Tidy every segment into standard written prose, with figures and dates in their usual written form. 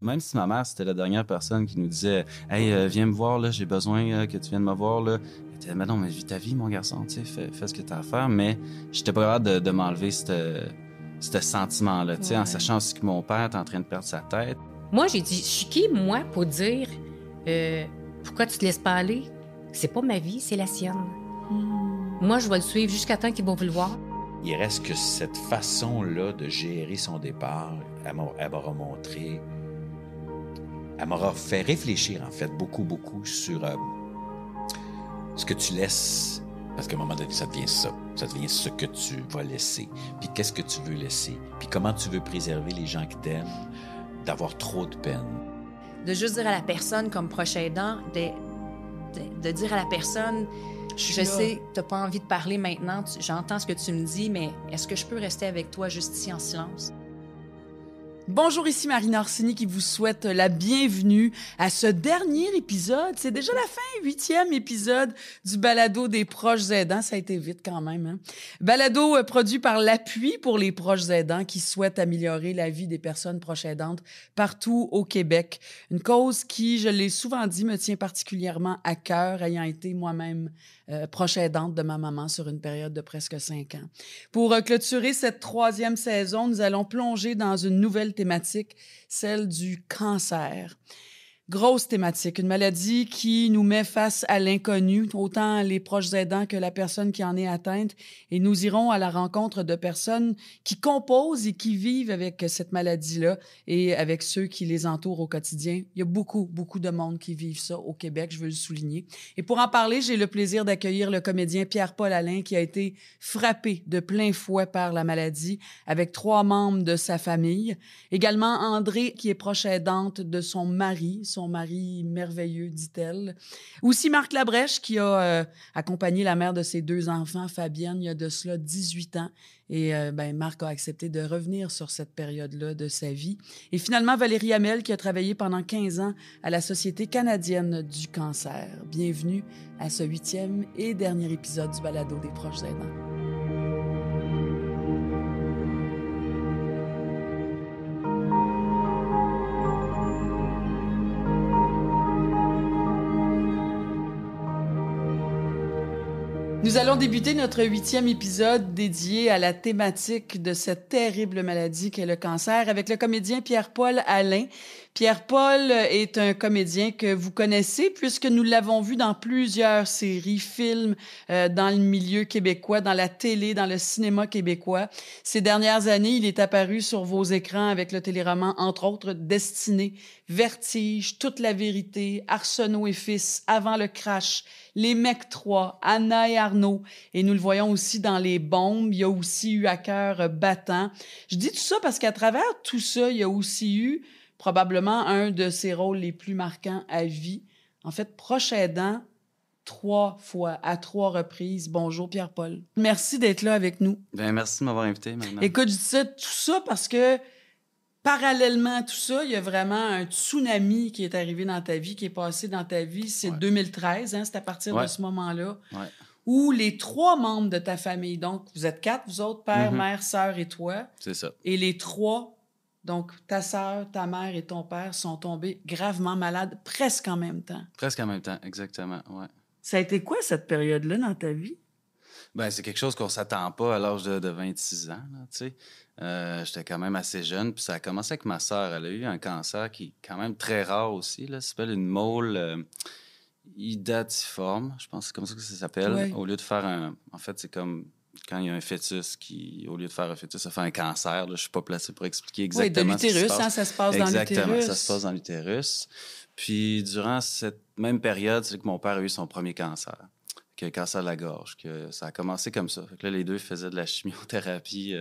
Même si ma mère, c'était la dernière personne qui nous disait « Hey, viens me voir, là, j'ai besoin que tu viennes me voir. » là. Elle disait « Mais non, mais vis ta vie, mon garçon, tu sais, fais ce que tu as à faire. » Mais j'étais pas capable de m'enlever ce sentiment-là, tu sais, en sachant aussi que mon père était en train de perdre sa tête. Moi, j'ai dit, je suis qui, moi, pour dire pourquoi tu te laisses pas aller? C'est pas ma vie, c'est la sienne. Moi, je vais le suivre jusqu'à temps qu'il va vouloir. Il reste que cette façon-là de gérer son départ, elle m'aura montré, elle m'aura fait réfléchir, en fait, beaucoup sur ce que tu laisses. Parce qu'à un moment donné, ça devient ça. Ça devient ce que tu vas laisser. Puis qu'est-ce que tu veux laisser? Puis comment tu veux préserver les gens qui t'aiment d'avoir trop de peine? De juste dire à la personne, comme proche aidant, de dire à la personne, je sais, t'as pas envie de parler maintenant, j'entends ce que tu me dis, mais est-ce que je peux rester avec toi juste ici en silence? Bonjour, ici Marina Orsini qui vous souhaite la bienvenue à ce dernier épisode. C'est déjà la fin, 8e épisode du balado des proches aidants. Ça a été vite quand même, hein? Balado produit par l'Appui pour les proches aidants qui souhaitent améliorer la vie des personnes proches aidantes partout au Québec. Une cause qui, je l'ai souvent dit, me tient particulièrement à cœur, ayant été moi-même proche aidante de ma maman sur une période de presque 5 ans. Pour clôturer cette 3e saison, nous allons plonger dans une nouvelle thématique, celle du cancer. Grosse thématique, une maladie qui nous met face à l'inconnu, autant les proches aidants que la personne qui en est atteinte. Et nous irons à la rencontre de personnes qui composent et qui vivent avec cette maladie-là et avec ceux qui les entourent au quotidien. Il y a beaucoup de monde qui vivent ça au Québec, je veux le souligner. Et pour en parler, j'ai le plaisir d'accueillir le comédien Pierre-Paul Allain qui a été frappé de plein fouet par la maladie avec 3 membres de sa famille. Également André qui est proche aidante de son mari merveilleux, dit-elle. Aussi Marc Labrèche qui a accompagné la mère de ses 2 enfants, Fabienne, il y a de cela 18 ans. Et Marc a accepté de revenir sur cette période-là de sa vie. Et finalement, Valérie Hamel qui a travaillé pendant 15 ans à la Société canadienne du cancer. Bienvenue à ce 8e et dernier épisode du balado des proches aidants. Nous allons débuter notre 8e épisode dédié à la thématique de cette terrible maladie qu'est le cancer avec le comédien Pierre-Paul Allain. Pierre-Paul est un comédien que vous connaissez puisque nous l'avons vu dans plusieurs séries, films dans le milieu québécois, dans la télé, dans le cinéma québécois. Ces dernières années, il est apparu sur vos écrans avec le téléroman, entre autres, Destinée, Vertige, Toute la vérité, Arsenault et Fils, Avant le crash, Les Mecs 3, Anna et Arnaud. Et nous le voyons aussi dans Les Bombes. Il y a aussi eu À cœur battant. Je dis tout ça parce qu'à travers tout ça, il y a aussi eu probablement un de ses rôles les plus marquants à vie. En fait, proche aidant, 3 fois, à 3 reprises. Bonjour Pierre-Paul. Merci d'être là avec nous. Bien, merci de m'avoir invité, Marina. Écoute, je dis tout ça parce que parallèlement à tout ça, il y a vraiment un tsunami qui est arrivé dans ta vie, qui est passé dans ta vie. C'est 2013, hein, c'est à partir de ce moment-là, où les 3 membres de ta famille, donc vous êtes 4, vous autres, père, mère, sœur et toi. C'est ça. Et les 3, donc ta sœur, ta mère et ton père sont tombés gravement malades presque en même temps. Presque en même temps, exactement, ouais. Ça a été quoi cette période-là dans ta vie? Ben, c'est quelque chose qu'on s'attend pas à l'âge de 26 ans, là, tu sais. J'étais quand même assez jeune, puis ça a commencé avec ma sœur. Elle a eu un cancer qui est quand même très rare aussi, là. Ça s'appelle une mole idatiforme, je pense que c'est comme ça que ça s'appelle. Ouais. Au lieu de faire un... En fait, c'est comme quand il y a un fœtus qui, au lieu de faire un fœtus, ça fait un cancer. Là. Je suis pas placé pour expliquer exactement de l'utérus, ce qui se passe. Hein, ça se passe dans l'utérus. Exactement, ça se passe dans l'utérus. Puis, durant cette même période, c'est que mon père a eu son premier cancer. Le cancer de la gorge, que ça a commencé comme ça. Fait que là, les deux faisaient de la chimiothérapie,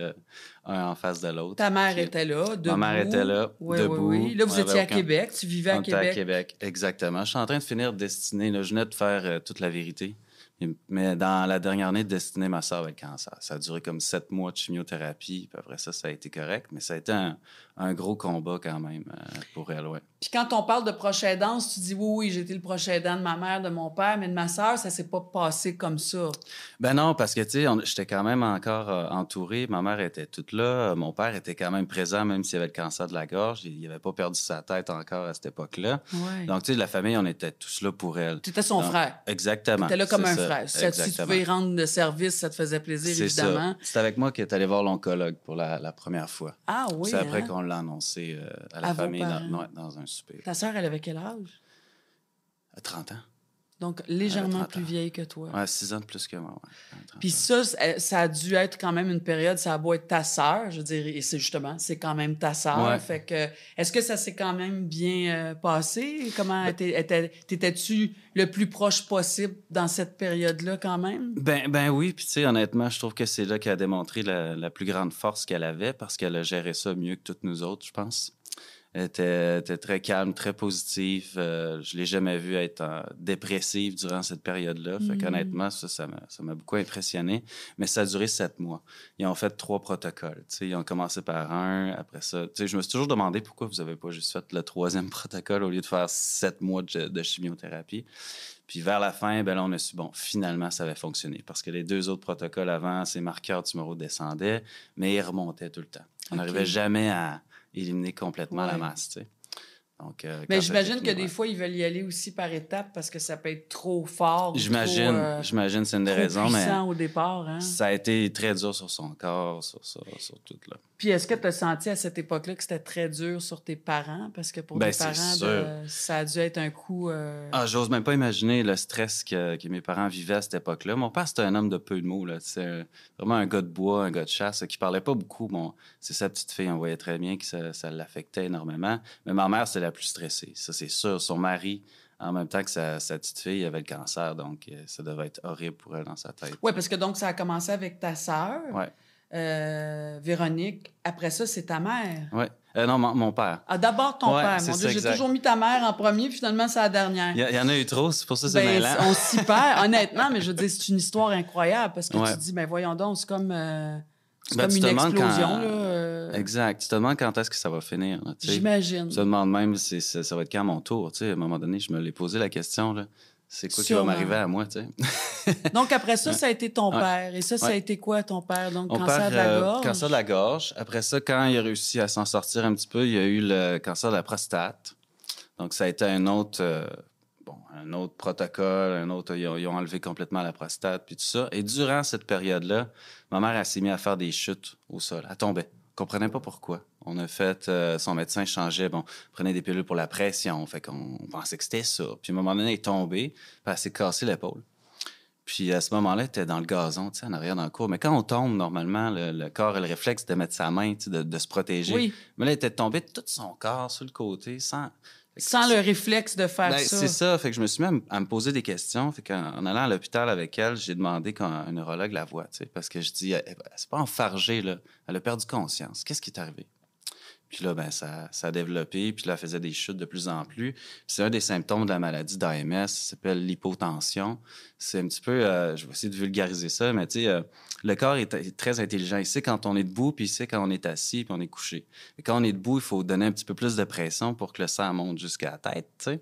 un en face de l'autre. Ta mère était là, debout. Ma mère était là, debout. Oui. Là, vous étiez à Québec, tu vivais à Québec. À Québec, exactement. Je suis en train de finir Destinée. Là. Je venais de faire Toute la vérité. Mais dans la dernière année de Destinée, ma soeur avait le cancer. Ça a duré comme 7 mois de chimiothérapie. Puis après ça, ça a été correct. Mais ça a été un gros combat quand même pour elle, ouais. Puis quand on parle de proche aidance, tu dis oui, j'ai été le proche aidant de ma mère, de mon père, mais de ma sœur, ça s'est pas passé comme ça. Ben non, parce que, tu sais, j'étais quand même encore entouré. Ma mère était toute là. Mon père était quand même présent, même s'il avait le cancer de la gorge. Il n'avait pas perdu sa tête encore à cette époque-là. Ouais. Donc, tu sais, la famille, on était tous là pour elle. Tu étais son frère. Exactement. Tu étais là comme un ça. frère. Si tu pouvais y rendre de service, ça te faisait plaisir, C'est évidemment. C'est avec moi que tu allé voir l'oncologue pour la première fois. Ah oui, c'est après hein? qu'on l'a annoncé à la À vos famille parents. dans un souper. Ta sœur, elle avait quel âge? À 30 ans. Donc, légèrement 30 ans. plus vieille que toi. Ouais, 6 ans de plus que moi. Ouais. 30 Puis ans. ça a dû être quand même une période, ça a beau être ta sœur, je veux dire, et c'est quand même ta sœur. Ouais. Fait que, est-ce que ça s'est quand même bien passé? Comment t'étais-tu le plus proche possible dans cette période-là quand même? Ben oui, puis tu sais, honnêtement, je trouve que c'est là qu'elle a démontré la plus grande force qu'elle avait parce qu'elle a géré ça mieux que toutes nous autres, je pense. Elle était très calme, très positive. Je l'ai jamais vue être dépressive durant cette période-là. Fait qu'honnêtement, ça m'a beaucoup impressionné. Mais ça a duré 7 mois. Ils ont fait 3 protocoles. T'sais, ils ont commencé par un, après ça. Je me suis toujours demandé pourquoi vous avez pas juste fait le 3e protocole au lieu de faire 7 mois de chimiothérapie. Puis vers la fin, ben là, on a su, bon, finalement, ça avait fonctionné. Parce que les 2 autres protocoles avant, ces marqueurs tumoraux descendaient, mais ils remontaient tout le temps. On n'arrivait jamais à éliminer complètement la masse, tu sais. Donc, mais j'imagine que des fois, ils veulent y aller aussi par étapes parce que ça peut être trop fort. J'imagine, c'est une des raisons, mais au départ, hein? Ça a été très dur sur son corps, sur tout, là. Puis est-ce que tu as senti à cette époque-là que c'était très dur sur tes parents? Parce que pour tes parents, ça a dû être un coup... j'ose même pas imaginer le stress que mes parents vivaient à cette époque-là. Mon père, c'était un homme de peu de mots, là. C'est vraiment un gars de bois, un gars de chasse, qui parlait pas beaucoup. Bon, c'est sa petite fille, on voyait très bien que ça l'affectait énormément. Mais ma mère, c'était la plus stressée, ça c'est sûr. Son mari, en même temps que sa petite fille, avait le cancer, donc ça devait être horrible pour elle dans sa tête. Oui, parce que donc ça a commencé avec ta sœur, Véronique. Après ça, c'est ta mère. Oui. Non, mon père. Ah, d'abord ton père. Mon Dieu, j'ai toujours mis ta mère en premier, puis finalement, c'est la dernière. Il y en a eu trop, c'est pour ça que c'est mêlant. On s'y perd, honnêtement, mais je veux dire, c'est une histoire incroyable, parce que tu te dis, ben voyons donc, c'est comme... comme une explosion, là. Exact. Tu te demandes quand est-ce que ça va finir. Là, j'imagine. Tu te demandes même si ça va être quand à mon tour. À un moment donné, je me l'ai posé la question. Là. C'est quoi qui va m'arriver à moi? Donc, après ça, ça a été ton père. Et ça a été quoi, ton père? Donc, cancer de la gorge? Cancer de la gorge. Après ça, quand il a réussi à s'en sortir un petit peu, il y a eu le cancer de la prostate. Donc, ça a été un autre protocole, ils ont enlevé complètement la prostate, puis tout ça. Et durant cette période-là, ma mère, elle s'est mise à faire des chutes au sol. Elle tombait. On comprenait pas pourquoi. On a fait... son médecin changeait, prenait des pilules pour la pression. Fait qu'on pensait que c'était ça. Puis à un moment donné, elle est tombée, puis elle s'est cassée l'épaule. Puis à ce moment-là, elle était dans le gazon, tu sais, en arrière dans le cours. Mais quand on tombe, normalement, le corps a le réflexe de mettre sa main, tu sais, de se protéger. Oui. Mais là, elle était tombée de tout son corps sur le côté, sans le réflexe de faire ça. C'est ça. Fait que je me suis mis à me poser des questions. Fait qu'en allant à l'hôpital avec elle, j'ai demandé qu'un neurologue la voie, tu sais, parce que je dis, c'est pas enfargé, là. Elle a perdu conscience. Qu'est-ce qui est arrivé? Puis là, ça a développé, puis là, elle faisait des chutes de plus en plus. Puis c'est un des symptômes de la maladie d'AMS, ça s'appelle l'hypotension. C'est un petit peu, je vais essayer de vulgariser ça, mais tu sais, le corps est très intelligent. Il sait quand on est debout, puis il sait quand on est assis, puis on est couché. Et quand on est debout, il faut donner un petit peu plus de pression pour que le sang monte jusqu'à la tête, tu sais.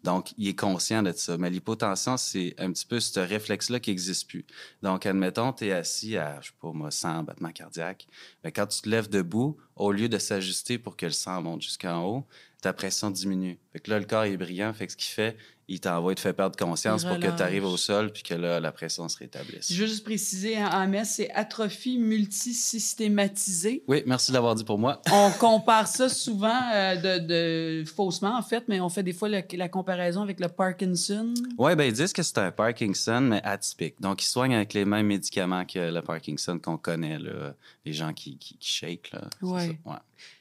Donc, il est conscient de ça. Mais l'hypotension, c'est un petit peu ce réflexe-là qui n'existe plus. Donc, admettons, tu es assis à, je sais pas moi, 100 battements cardiaques. Mais quand tu te lèves debout, au lieu de s'ajuster pour que le sang monte jusqu'en haut, ta pression diminue. Fait que là, le corps est brillant, fait que ce qu'il fait, il t'envoie te faire perdre conscience pour que tu arrives au sol puis que là, la pression se rétablisse. Je veux juste préciser, AMS, c'est atrophie multisystématisée. Oui, merci de l'avoir dit pour moi. On compare ça souvent faussement, en fait, mais on fait des fois la comparaison avec le Parkinson. Oui, ils disent que c'est un Parkinson, mais atypique. Donc, ils soignent avec les mêmes médicaments que le Parkinson qu'on connaît, là, les gens qui shake. Oui.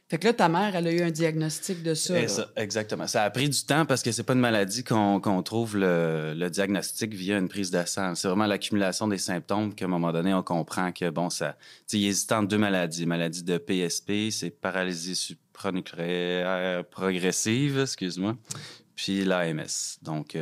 Fait que là, ta mère, elle a eu un diagnostic de ça. Exactement. Ça a pris du temps parce que c'est pas une maladie qu'on trouve le diagnostic via une prise de sang. C'est vraiment l'accumulation des symptômes qu'à un moment donné, on comprend que, il existe entre 2 maladies. Maladie de PSP, c'est paralysie supranucléaire progressive, excuse-moi, puis l'AMS. Donc,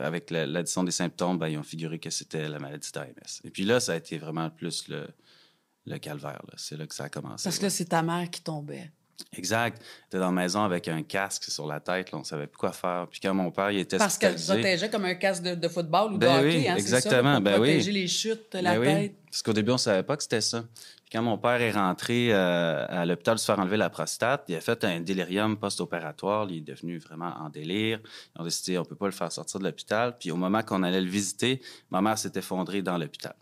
avec l'addition des symptômes, ils ont figuré que c'était la maladie d'AMS. Et puis là, ça a été vraiment plus le calvaire. Là. C'est là que ça a commencé. Parce que là, c'est ta mère qui tombait. Exact. J'étais dans la maison avec un casque sur la tête, là, on savait plus quoi faire. Puis quand mon père, il était Parce qu'elle hospitalisé... protégeait comme un casque de football ou de Ben hockey, oui, hein, exactement, c'est ça, pour ben oui. protéger les chutes, la Ben tête. oui, parce qu'au début, on savait pas que c'était ça. Puis quand mon père est rentré à l'hôpital de se faire enlever la prostate, il a fait un délirium post-opératoire. Il est devenu vraiment en délire. Ils ont décidé on peut pas le faire sortir de l'hôpital. Puis au moment qu'on allait le visiter, ma mère s'est effondrée dans l'hôpital.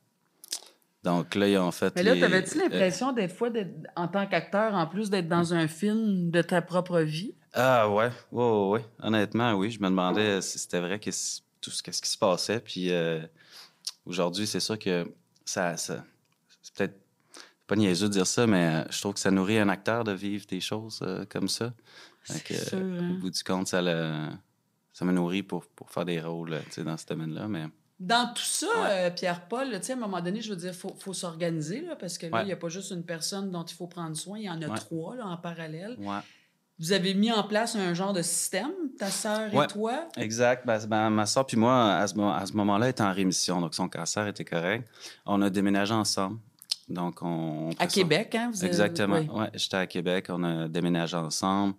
Donc là, ils ont fait... Mais là, t'avais-tu l'impression, des fois, en tant qu'acteur, en plus d'être dans un film de ta propre vie? Ah ouais. Honnêtement, oui. Je me demandais si c'était vrai tout ce qui se passait. Puis aujourd'hui, c'est sûr que ça c'est peut-être pas niaiseux de dire ça, mais je trouve que ça nourrit un acteur de vivre des choses comme ça. Donc, sûr, hein? Au bout du compte, ça me nourrit pour faire des rôles dans ce domaine-là. Mais Dans tout ça, Pierre-Paul, à un moment donné, je veux dire, faut s'organiser, là, parce que là, il n'y a pas juste une personne dont il faut prendre soin, il y en a 3 là, en parallèle. ouais. Vous avez mis en place un genre de système, ta sœur et toi? Exact. Ma soeur puis moi, à ce moment-là, était en rémission, donc son cancer était correct. On a déménagé ensemble. Donc, à Québec, hein? Exactement. Oui. Ouais, j'étais à Québec, on a déménagé ensemble.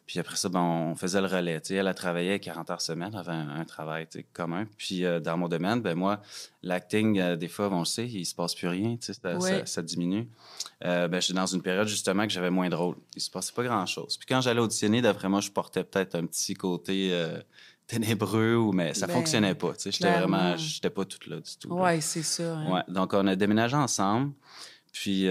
Puis après ça, on faisait le relais. T'sais, elle a travaillé 40 heures semaine, elle avait un travail commun. Puis dans mon domaine, moi, l'acting, des fois, on le sait, il se passe plus rien, ça diminue. J'étais dans une période justement que j'avais moins de rôle. Il se passait pas grand-chose. Puis quand j'allais auditionner, d'après moi, je portais peut-être un petit côté ténébreux, mais ça fonctionnait pas. J'étais pas toute là du tout. Oui, c'est ça. Hein? Ouais, donc on a déménagé ensemble. Puis,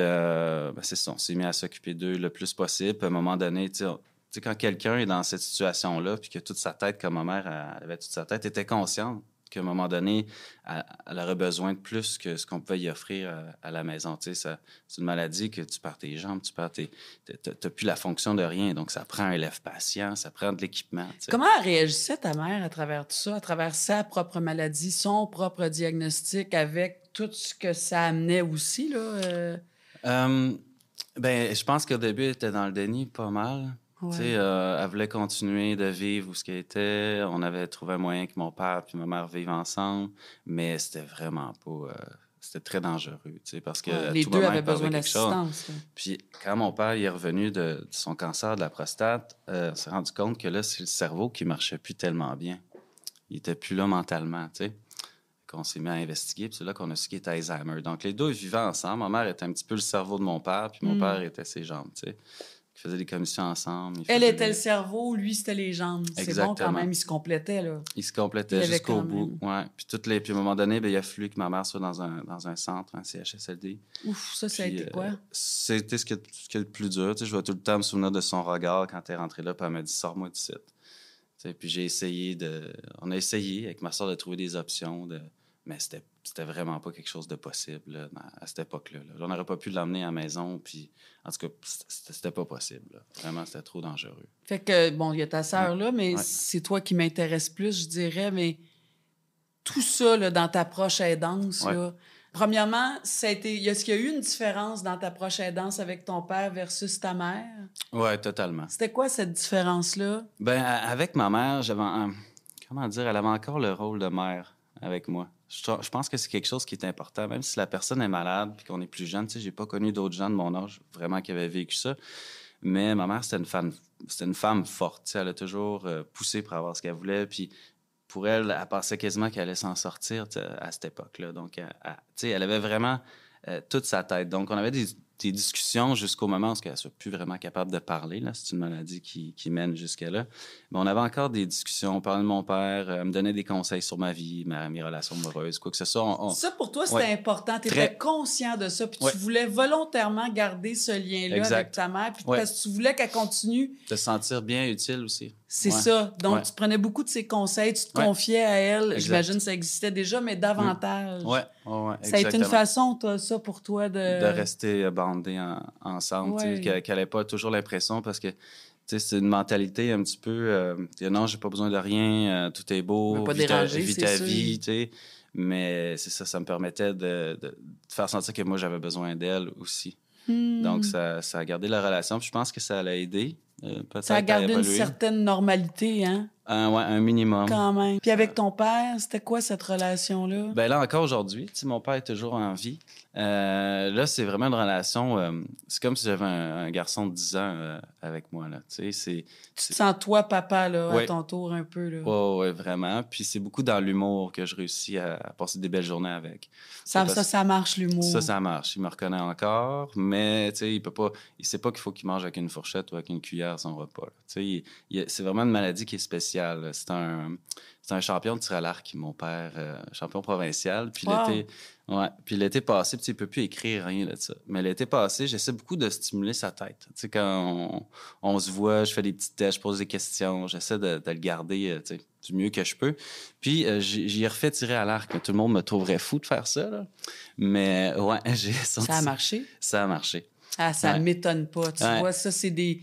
c'est ça, on s'est mis à s'occuper d'eux le plus possible. Puis à un moment donné, tu sais, quand quelqu'un est dans cette situation-là, puis que toute sa tête, comme ma mère elle avait toute sa tête, était consciente qu'à un moment donné, elle aurait besoin de plus que ce qu'on pouvait y offrir à la maison. Tu sais, c'est une maladie que tu perds tes jambes, t'as plus la fonction de rien. Donc, ça prend un lève-patient, ça prend de l'équipement. Tu sais. Comment réagissait ta mère à travers tout ça, à travers sa propre maladie, son propre diagnostic, avec tout ce que ça amenait aussi, là? Je pense qu'au début, elle était dans le déni pas mal. Ouais. Tu sais, elle voulait continuer de vivre où ce qu'elle était. On avait trouvé un moyen que mon père et ma mère vivent ensemble, mais c'était vraiment pas... c'était très dangereux, tu sais, parce que les tout deux moment, avaient il parlait besoin quelque chose. d'assistance. Puis quand mon père est revenu de son cancer de la prostate, on s'est rendu compte que là, c'est le cerveau qui marchait plus tellement bien. Il était plus là mentalement, tu sais. Qu'on s'est mis à investiguer, puis c'est là qu'on a su qu'il était Alzheimer. Donc, les deux vivaient ensemble. Ma mère était un petit peu le cerveau de mon père, puis mon père était ses jambes, tu sais. Ils faisaient des commissions ensemble. Elle était le cerveau, lui, c'était les jambes. C'est bon quand même, ils se complétaient, là. Ils se complétaient jusqu'au bout, ouais. Puis à un moment donné, il a fallu que ma mère soit dans un centre, un CHSLD. Ouf, ça a été quoi? C'était ce qui est le plus dur. Tu sais, je vais tout le temps me souvenir de son regard quand elle est rentrée là, puis elle m'a dit « Sors-moi d'ici ». Puis j'ai essayé on a essayé avec ma soeur de trouver des options, mais c'était vraiment pas quelque chose de possible là, à cette époque-là. Là. On n'aurait pas pu l'emmener à la maison, puis en tout cas, c'était pas possible. Là. Vraiment, c'était trop dangereux. Fait que, bon, il y a ta sœur là, mais c'est toi qui m'intéresse plus, je dirais, mais tout ça, là, dans ta proche aidance, là, premièrement, est-ce qu'il y a eu une différence dans ta proche aidance avec ton père versus ta mère? Oui, totalement. C'était quoi cette différence-là? Avec ma mère, comment dire, elle avait encore le rôle de mère avec moi. Je pense que c'est quelque chose qui est important, même si la personne est malade puis qu'on est plus jeune. Tu sais, j'ai pas connu d'autres gens de mon âge vraiment qui avaient vécu ça. Mais ma mère, c'était une femme forte. Tu sais, elle a toujours poussé pour avoir ce qu'elle voulait. Puis pour elle, elle pensait quasiment qu'elle allait s'en sortir à cette époque-là. Donc, tu sais, elle avait vraiment toute sa tête. Donc, on avait des discussions jusqu'au moment où elle ne soit plus vraiment capable de parler. Là. C'est une maladie qui mène jusqu'à-là. Mais on avait encore des discussions. On parlait de mon père, elle me donnait des conseils sur ma vie, mes relations amoureuses, quoi que ce soit. Ça, pour toi, c'était important. Tu étais conscient de ça. Puis tu voulais volontairement garder ce lien-là avec ta mère. Puis parce que tu voulais qu'elle continue. Te sentir bien utile aussi. C'est ça. Donc, tu prenais beaucoup de ses conseils. Tu te confiais à elle. Exact. J'imagine que ça existait déjà, mais davantage. Oui, ça a été une façon, ça, pour toi, de rester bandés ensemble. Qu'elle n'ait pas toujours l'impression, parce que c'est une mentalité un petit peu... non, j'ai pas besoin de rien, tout est beau, vis ta vie. Mais c'est ça me permettait de faire sentir que moi, j'avais besoin d'elle aussi. Donc, ça a gardé la relation. Puis je pense que ça l'a aidé. Ça a gardé une certaine normalité, hein? Un minimum. Quand même. Puis avec ton père, c'était quoi cette relation-là? Là, encore aujourd'hui, mon père est toujours en vie. Là, c'est vraiment une relation... c'est comme si j'avais un garçon de 10 ans avec moi, là. Tu sais, Tu te sens toi, papa, là, Ouais. à ton tour, un peu, là. ouais, vraiment. Puis c'est beaucoup dans l'humour que je réussis à passer des belles journées avec. Ça marche, l'humour. Ça marche. Il me reconnaît encore, mais tu sais, il sait pas qu'il faut qu'il mange avec une fourchette ou avec une cuillère son repas, là. Tu sais, c'est vraiment une maladie qui est spéciale, là. C'est un champion de tir à l'arc, mon père, champion provincial. Puis l'été passé, il peut plus écrire rien de ça. Mais l'été passé, j'essaie beaucoup de stimuler sa tête. Tu sais, quand on se voit, je fais des petites tests, je pose des questions, j'essaie de le garder, tu sais, du mieux que je peux. Puis j'y ai refait tirer à l'arc. Tout le monde me trouverait fou de faire ça, là. Mais ouais, j'ai senti... Ça a marché? Ça a marché. Ah, ça m'étonne pas. Tu vois, ça, c'est des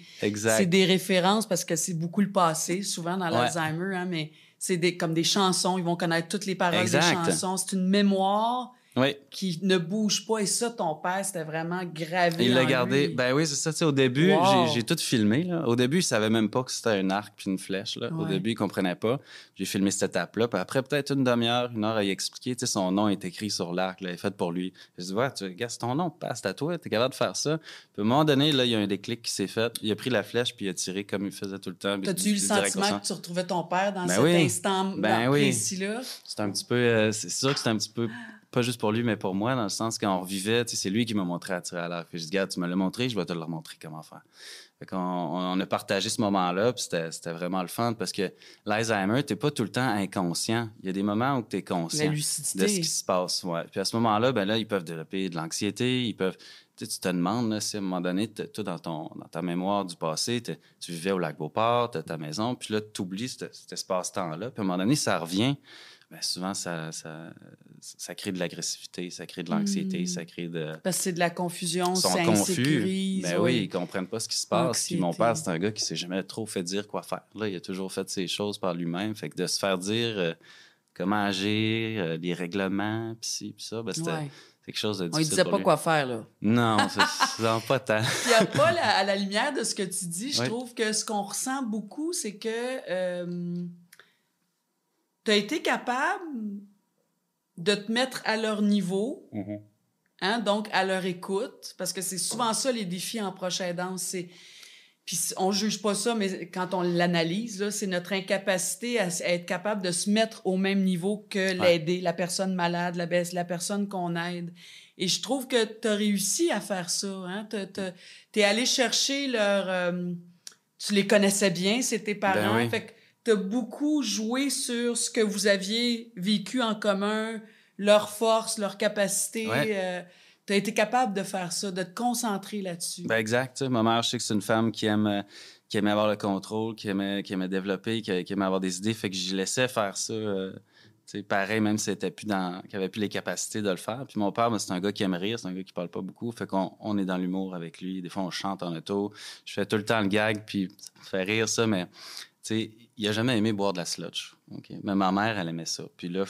références parce que c'est beaucoup le passé, souvent dans l'Alzheimer, hein, mais c'est comme des chansons. Ils vont connaître toutes les paroles des chansons. C'est une mémoire qui ne bouge pas. Et ça, ton père, c'était vraiment gravé. Il l'a gardé. Lui. Ben oui, c'est ça. Tu sais, au début, j'ai tout filmé, là. Au début, il savait même pas que c'était un arc puis une flèche, là. Au début, il comprenait pas. J'ai filmé cette étape-là. Puis après, peut-être une demi-heure, une heure à y expliquer. Tu sais, son nom est écrit sur l'arc, là. Il est fait pour lui. Je dis, regarde, c'est ton nom, passe à toi. T'es capable de faire ça. Puis à un moment donné, là, il y a un déclic qui s'est fait. Il a pris la flèche puis il a tiré comme il faisait tout le temps. T'as-tu eu le sentiment que tu retrouvais ton père dans cet instant précis-là? C'est un petit peu... c'est sûr que c'est un petit peu... Pas juste pour lui, mais pour moi, dans le sens qu'on revivait, c'est lui qui m'a montré à tirer à l'arc. Je dis, regarde, tu me l'as montré, je vais te le remontrer comment faire. Fait qu'on on a partagé ce moment-là, puis c'était vraiment le fun, parce que l'Alzheimer, t'es pas tout le temps inconscient. Il y a des moments où t'es conscient de ce qui se passe. Ouais. Puis à ce moment-là, ben là, ils peuvent développer de l'anxiété, ils peuvent... Tu te demandes, là, si à un moment donné, toi, dans ta mémoire du passé, tu vivais au Lac-Beauport, t'as ta maison, puis là, tu oublies cet espace-temps-là, puis à un moment donné, ça revient. Bien, souvent, ça crée de l'agressivité, ça crée de l'anxiété, ça crée de... Parce que c'est de la confusion, ça insécurise. Ben oui, ils comprennent pas ce qui se passe. Puis mon père, c'est un gars qui s'est jamais trop fait dire quoi faire. Là, il a toujours fait ses choses par lui-même. Fait que de se faire dire comment agir, les règlements, puis ci, puis ça, ben c'est quelque chose de difficile. On ne disait pas quoi faire, là. Non, c'est pas tant. Puis à Paul, à la lumière de ce que tu dis, je trouve que ce qu'on ressent beaucoup, c'est que... tu as été capable de te mettre à leur niveau, hein, donc à leur écoute, parce que c'est souvent ça les défis en proche aidance. Puis on juge pas ça, mais quand on l'analyse, là, c'est notre incapacité à être capable de se mettre au même niveau que l'aider, la personne malade, la personne qu'on aide. Et je trouve que tu as réussi à faire ça. Hein? Tu es allé chercher leur... tu les connaissais bien, c'est tes parents. Ben oui. Fait que t'as beaucoup joué sur ce que vous aviez vécu en commun, leurs forces, leurs capacités. T'as été capable de faire ça, de te concentrer là-dessus. Ben exact. Ma mère, je sais que c'est une femme qui aimait avoir le contrôle, qui aimait développer, qui aimait avoir des idées. Fait que je laissais faire ça. Pareil, même si qu'il n'avait plus les capacités de le faire. Puis mon père, c'est un gars qui aime rire, c'est un gars qui parle pas beaucoup. Fait qu'on est dans l'humour avec lui. Des fois, on chante en auto. Je fais tout le temps le gag, puis ça me fait rire, ça, mais... il a jamais aimé boire de la slotch. Okay? Mais ma mère, elle aimait ça. Puis là,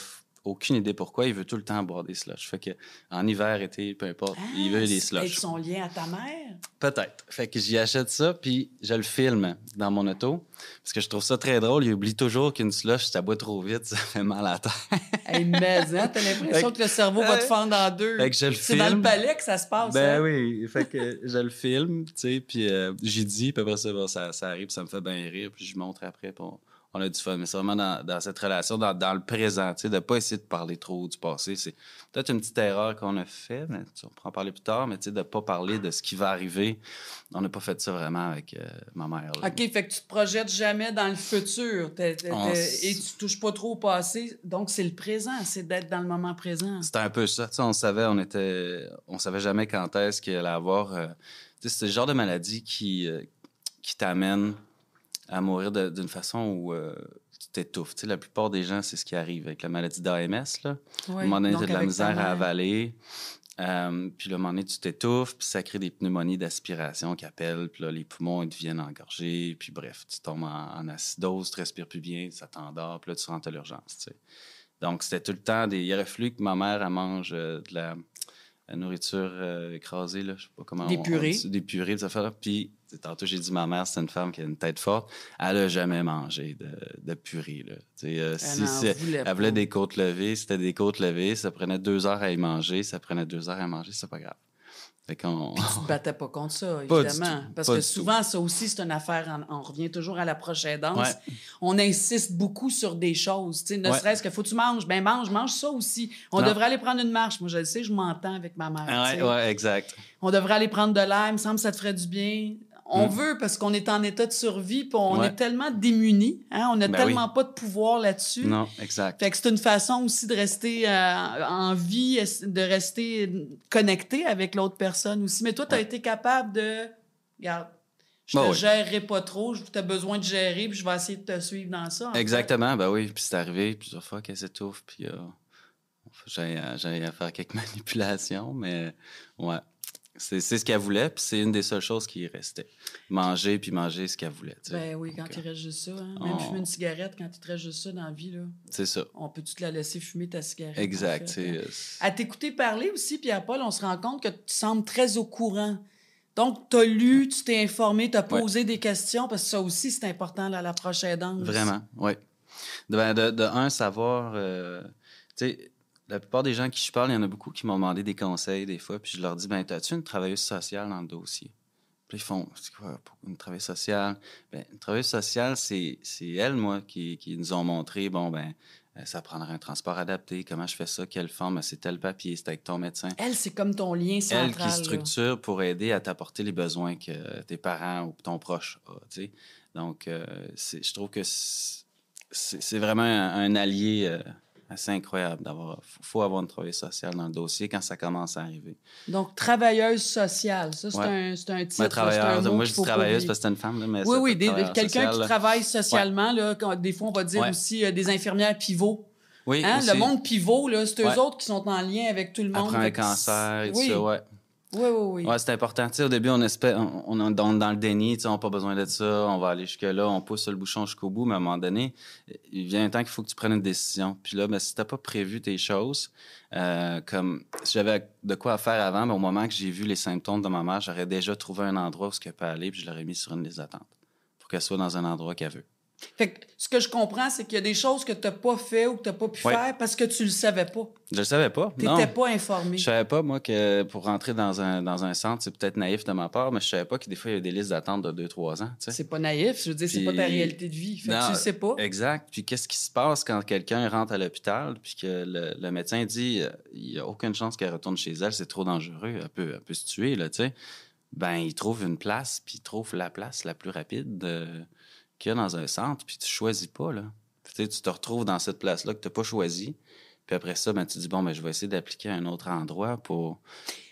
aucune idée pourquoi, il veut tout le temps boire des slotch. Fait que en hiver, été, peu importe, il veut des slotch. Avec son lien à ta mère? Peut-être. Fait que j'y achète ça, puis je le filme dans mon auto. Parce que je trouve ça très drôle. Il oublie toujours qu'une slush, si ça boit trop vite, ça fait mal à la tête. Hey, mais hein, t'as l'impression que le cerveau va te fendre en deux. Fait que je le C'est filme. dans le palais que ça se passe. Ben hein? oui. Fait que je le filme, tu sais, puis j'y dis, puis après ça arrive, ça me fait bien rire, puis je montre après, puis on a du fun. Mais c'est vraiment dans cette relation, dans le présent, tu sais, de pas essayer de parler trop du passé. C'est peut-être une petite erreur qu'on a fait, mais on pourra en parler plus tard, mais tu sais, de pas parler de ce qui va arriver. On n'a pas fait ça vraiment avec ma mère. Là. OK, fait que tu te projettes jamais dans le futur et tu touches pas trop au passé. Donc, c'est le présent, c'est d'être dans le moment présent. C'était un peu ça. Tu sais, on savait jamais quand est-ce qu'il allait avoir... tu sais, c'est le genre de maladie qui t'amène à mourir d'une façon où tu t'étouffes. Tu sais, la plupart des gens, c'est ce qui arrive avec la maladie d'AMS. Là. Oui, à un moment donné, tu as de la misère à avaler. Puis là, à un moment donné, tu t'étouffes, puis ça crée des pneumonies d'aspiration qui appellent. Puis là, les poumons, ils deviennent engorgés. Puis bref, tu tombes en acidose, tu respires plus bien, ça t'endort. Puis là, tu rentres à l'urgence. Tu sais. Donc, c'était tout le temps il aurait fallu que ma mère, elle mange de la la nourriture écrasée, là, je sais pas comment Des purées. on dit, des purées, des affaires. Puis, tantôt, j'ai dit, ma mère, c'est une femme qui a une tête forte. Elle a jamais mangé de purée, là. Elle voulait des côtes levées, c'était des côtes levées. Ça prenait 2 heures à y manger. C'est pas grave. Fait qu'on... Puis tu te battais pas contre ça, Pas du évidemment. tout. Parce Pas que du souvent, ça aussi, c'est une affaire. On revient toujours à la proche aidance. Ouais. On insiste beaucoup sur des choses. Tu sais, ne Ouais. serait-ce que faut que tu manges. Ben mange ça aussi. On Non. devrait aller prendre une marche. Moi, je le sais, je m'entends avec ma mère. tu sais. Ouais, exact. On devrait aller prendre de l'air. Il me semble que ça te ferait du bien. On veut parce qu'on est en état de survie, puis on Ouais. est tellement démunis. Hein? On n'a Ben tellement pas de pouvoir là-dessus. Non, exact. Fait que c'est une façon aussi de rester en vie, de rester connecté avec l'autre personne aussi. Mais toi, tu as été capable de... Regarde, je te gérerai pas trop, tu as besoin de gérer, puis je vais essayer de te suivre dans ça. Exactement, ben oui. Puis c'est arrivé plusieurs fois qu'elle s'étouffe, puis j'ai à faire quelques manipulations, mais ouais. C'est ce qu'elle voulait, puis c'est une des seules choses qui restait. Manger, puis manger ce qu'elle voulait. Tu sais. Ben oui, quand il reste juste ça. Hein? Même fumer une cigarette, quand il te reste juste ça dans la vie, là. C'est ça. On peut-tu te la laisser fumer, ta cigarette? Exact. En fait, hein? C'est... À t'écouter parler aussi, Pierre-Paul, on se rend compte que tu sembles très au courant. Donc, tu as lu, tu t'es informé, tu as posé des questions, parce que ça aussi, c'est important là, à la prochaine aidance. Vraiment, oui. De savoir... tu sais, la plupart des gens qui je parle, il y en a beaucoup qui m'ont demandé des conseils des fois, puis je leur dis, ben, as-tu une travailleuse sociale dans le dossier? Puis ils font, c'est quoi, une travailleuse sociale? Ben, une travailleuse sociale, c'est elle, moi, qui nous ont montré, bon, ben, ça prendrait un transport adapté, comment je fais ça, quelle forme, c'est tel papier, c'est avec ton médecin. Elle, c'est comme ton lien central. Elle qui structure pour aider à t'apporter les besoins que tes parents ou ton proche a, tu sais. Donc, je trouve que c'est vraiment un allié... assez incroyable d'avoir. Faut avoir une travailleuse sociale dans le dossier quand ça commence à arriver. Donc, travailleuse sociale, ça, c'est un titre. Travailleuse, c'est un mot moi, je dis travailleuse parce que c'est une femme, là, mais oui, quelqu'un qui là. travaille socialement, là, des fois, on va dire aussi des infirmières pivots. Oui, Hein? aussi. Le monde pivot, là, c'est eux autres qui sont en lien avec tout le monde. Après un cancer et tout ça, ouais. Oui. Ouais, c'est important. Tu sais, au début, on espère, on est dans le déni, tu sais, on n'a pas besoin de ça, on va aller jusque-là, on pousse le bouchon jusqu'au bout, mais à un moment donné, il vient un temps qu'il faut que tu prennes une décision. Puis là, ben, si tu n'as pas prévu tes choses, comme si j'avais de quoi faire avant, mais au moment que j'ai vu les symptômes de ma mère, j'aurais déjà trouvé un endroit où elle peut aller, puis je l'aurais mis sur une liste d'attente pour qu'elle soit dans un endroit qu'elle veut. Fait que ce que je comprends, c'est qu'il y a des choses que tu n'as pas fait ou que tu n'as pas pu faire parce que tu le savais pas. Je le savais pas. Tu n'étais pas informé. Je savais pas, moi, que pour rentrer dans un centre, c'est peut-être naïf de ma part, mais je savais pas que des fois, il y a des listes d'attente de 2-3 ans. Tu sais. C'est pas naïf, je veux dire, c'est pas ta réalité de vie. Fait que tu le sais pas. Exact. Puis qu'est-ce qui se passe quand quelqu'un rentre à l'hôpital puis que le médecin dit il n'y a aucune chance qu'elle retourne chez elle, c'est trop dangereux, elle peut se tuer, là, tu sais. Ben, il trouve une place, puis il trouve la place la plus rapide qu'il y a dans un centre, puis tu choisis pas, là. Tu te retrouves dans cette place-là que tu n'as pas choisie. Puis après ça, ben, tu dis, bon, ben, je vais essayer d'appliquer à un autre endroit pour...